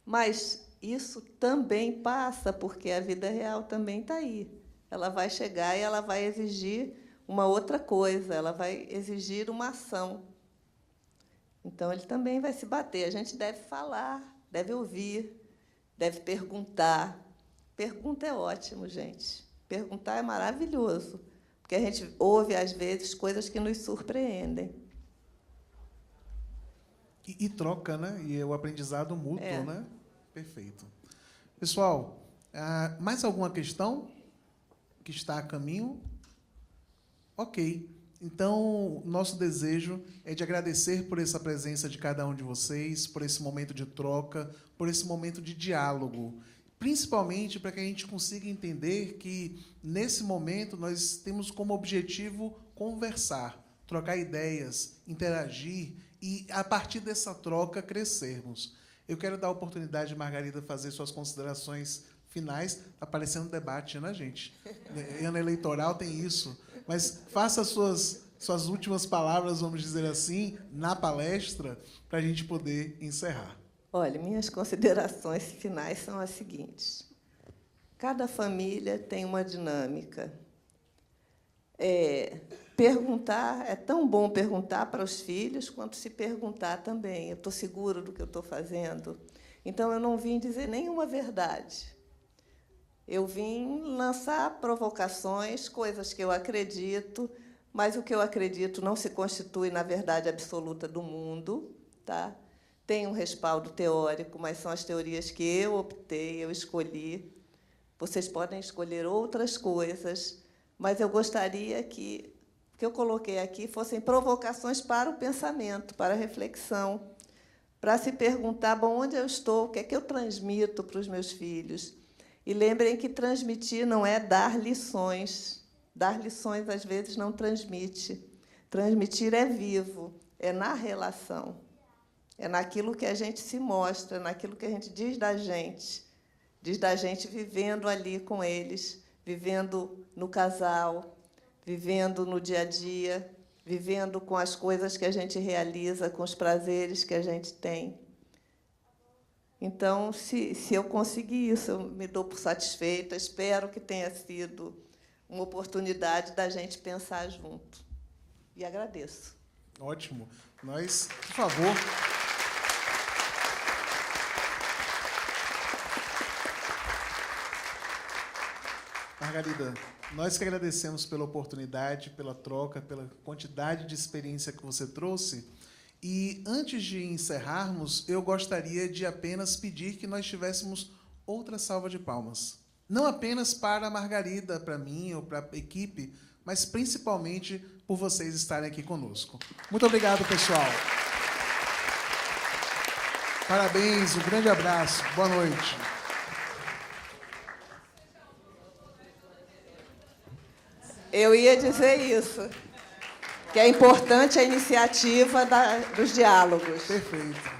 Mas isso também passa, porque a vida real também está aí. Ela vai chegar e ela vai exigir uma outra coisa, ela vai exigir uma ação. Então, ele também vai se bater. A gente deve falar, deve ouvir, deve perguntar. Pergunta é ótimo, gente. Perguntar é maravilhoso, porque a gente ouve, às vezes, coisas que nos surpreendem. E troca, né? E é o aprendizado mútuo, É. né? Perfeito. Pessoal, mais alguma questão que está a caminho? Ok. Então, nosso desejo é de agradecer por essa presença de cada um de vocês, por esse momento de troca, por esse momento de diálogo, principalmente para que a gente consiga entender que, nesse momento, nós temos como objetivo conversar, trocar ideias, interagir e, a partir dessa troca, crescermos. Eu quero dar a oportunidade de Margarida fazer suas considerações finais. Está parecendo debate, né, gente? Ano eleitoral tem isso. Mas faça suas últimas palavras, vamos dizer assim, na palestra, para a gente poder encerrar. Olha, minhas considerações finais são as seguintes. Cada família tem uma dinâmica. Perguntar, é tão bom perguntar para os filhos quanto se perguntar também. Eu estou seguro do que eu estou fazendo? Então, eu não vim dizer nenhuma verdade. Eu vim lançar provocações, coisas que eu acredito, mas o que eu acredito não se constitui na verdade absoluta do mundo, tá? Tem um respaldo teórico, mas são as teorias que eu optei, eu escolhi. Vocês podem escolher outras coisas, mas eu gostaria que o que eu coloquei aqui fossem provocações para o pensamento, para a reflexão, para se perguntar, bom, onde eu estou, o que é que eu transmito para os meus filhos? E lembrem que transmitir não é dar lições. Dar lições, às vezes, não transmite. Transmitir é vivo, é na relação. É naquilo que a gente se mostra, naquilo que a gente diz da gente. Diz da gente vivendo ali com eles, vivendo no casal, vivendo no dia a dia, vivendo com as coisas que a gente realiza, com os prazeres que a gente tem. Então, se eu conseguir isso, eu me dou por satisfeita. Espero que tenha sido uma oportunidade da gente pensar junto. E agradeço. Ótimo. Nós, por favor... Margarida, nós que agradecemos pela oportunidade, pela troca, pela quantidade de experiência que você trouxe. E, antes de encerrarmos, eu gostaria de apenas pedir que nós tivéssemos outra salva de palmas. Não apenas para a Margarida, para mim ou para a equipe, mas principalmente por vocês estarem aqui conosco. Muito obrigado, pessoal. Parabéns, um grande abraço. Boa noite. Eu ia dizer isso, que é importante a iniciativa dos diálogos. Perfeito.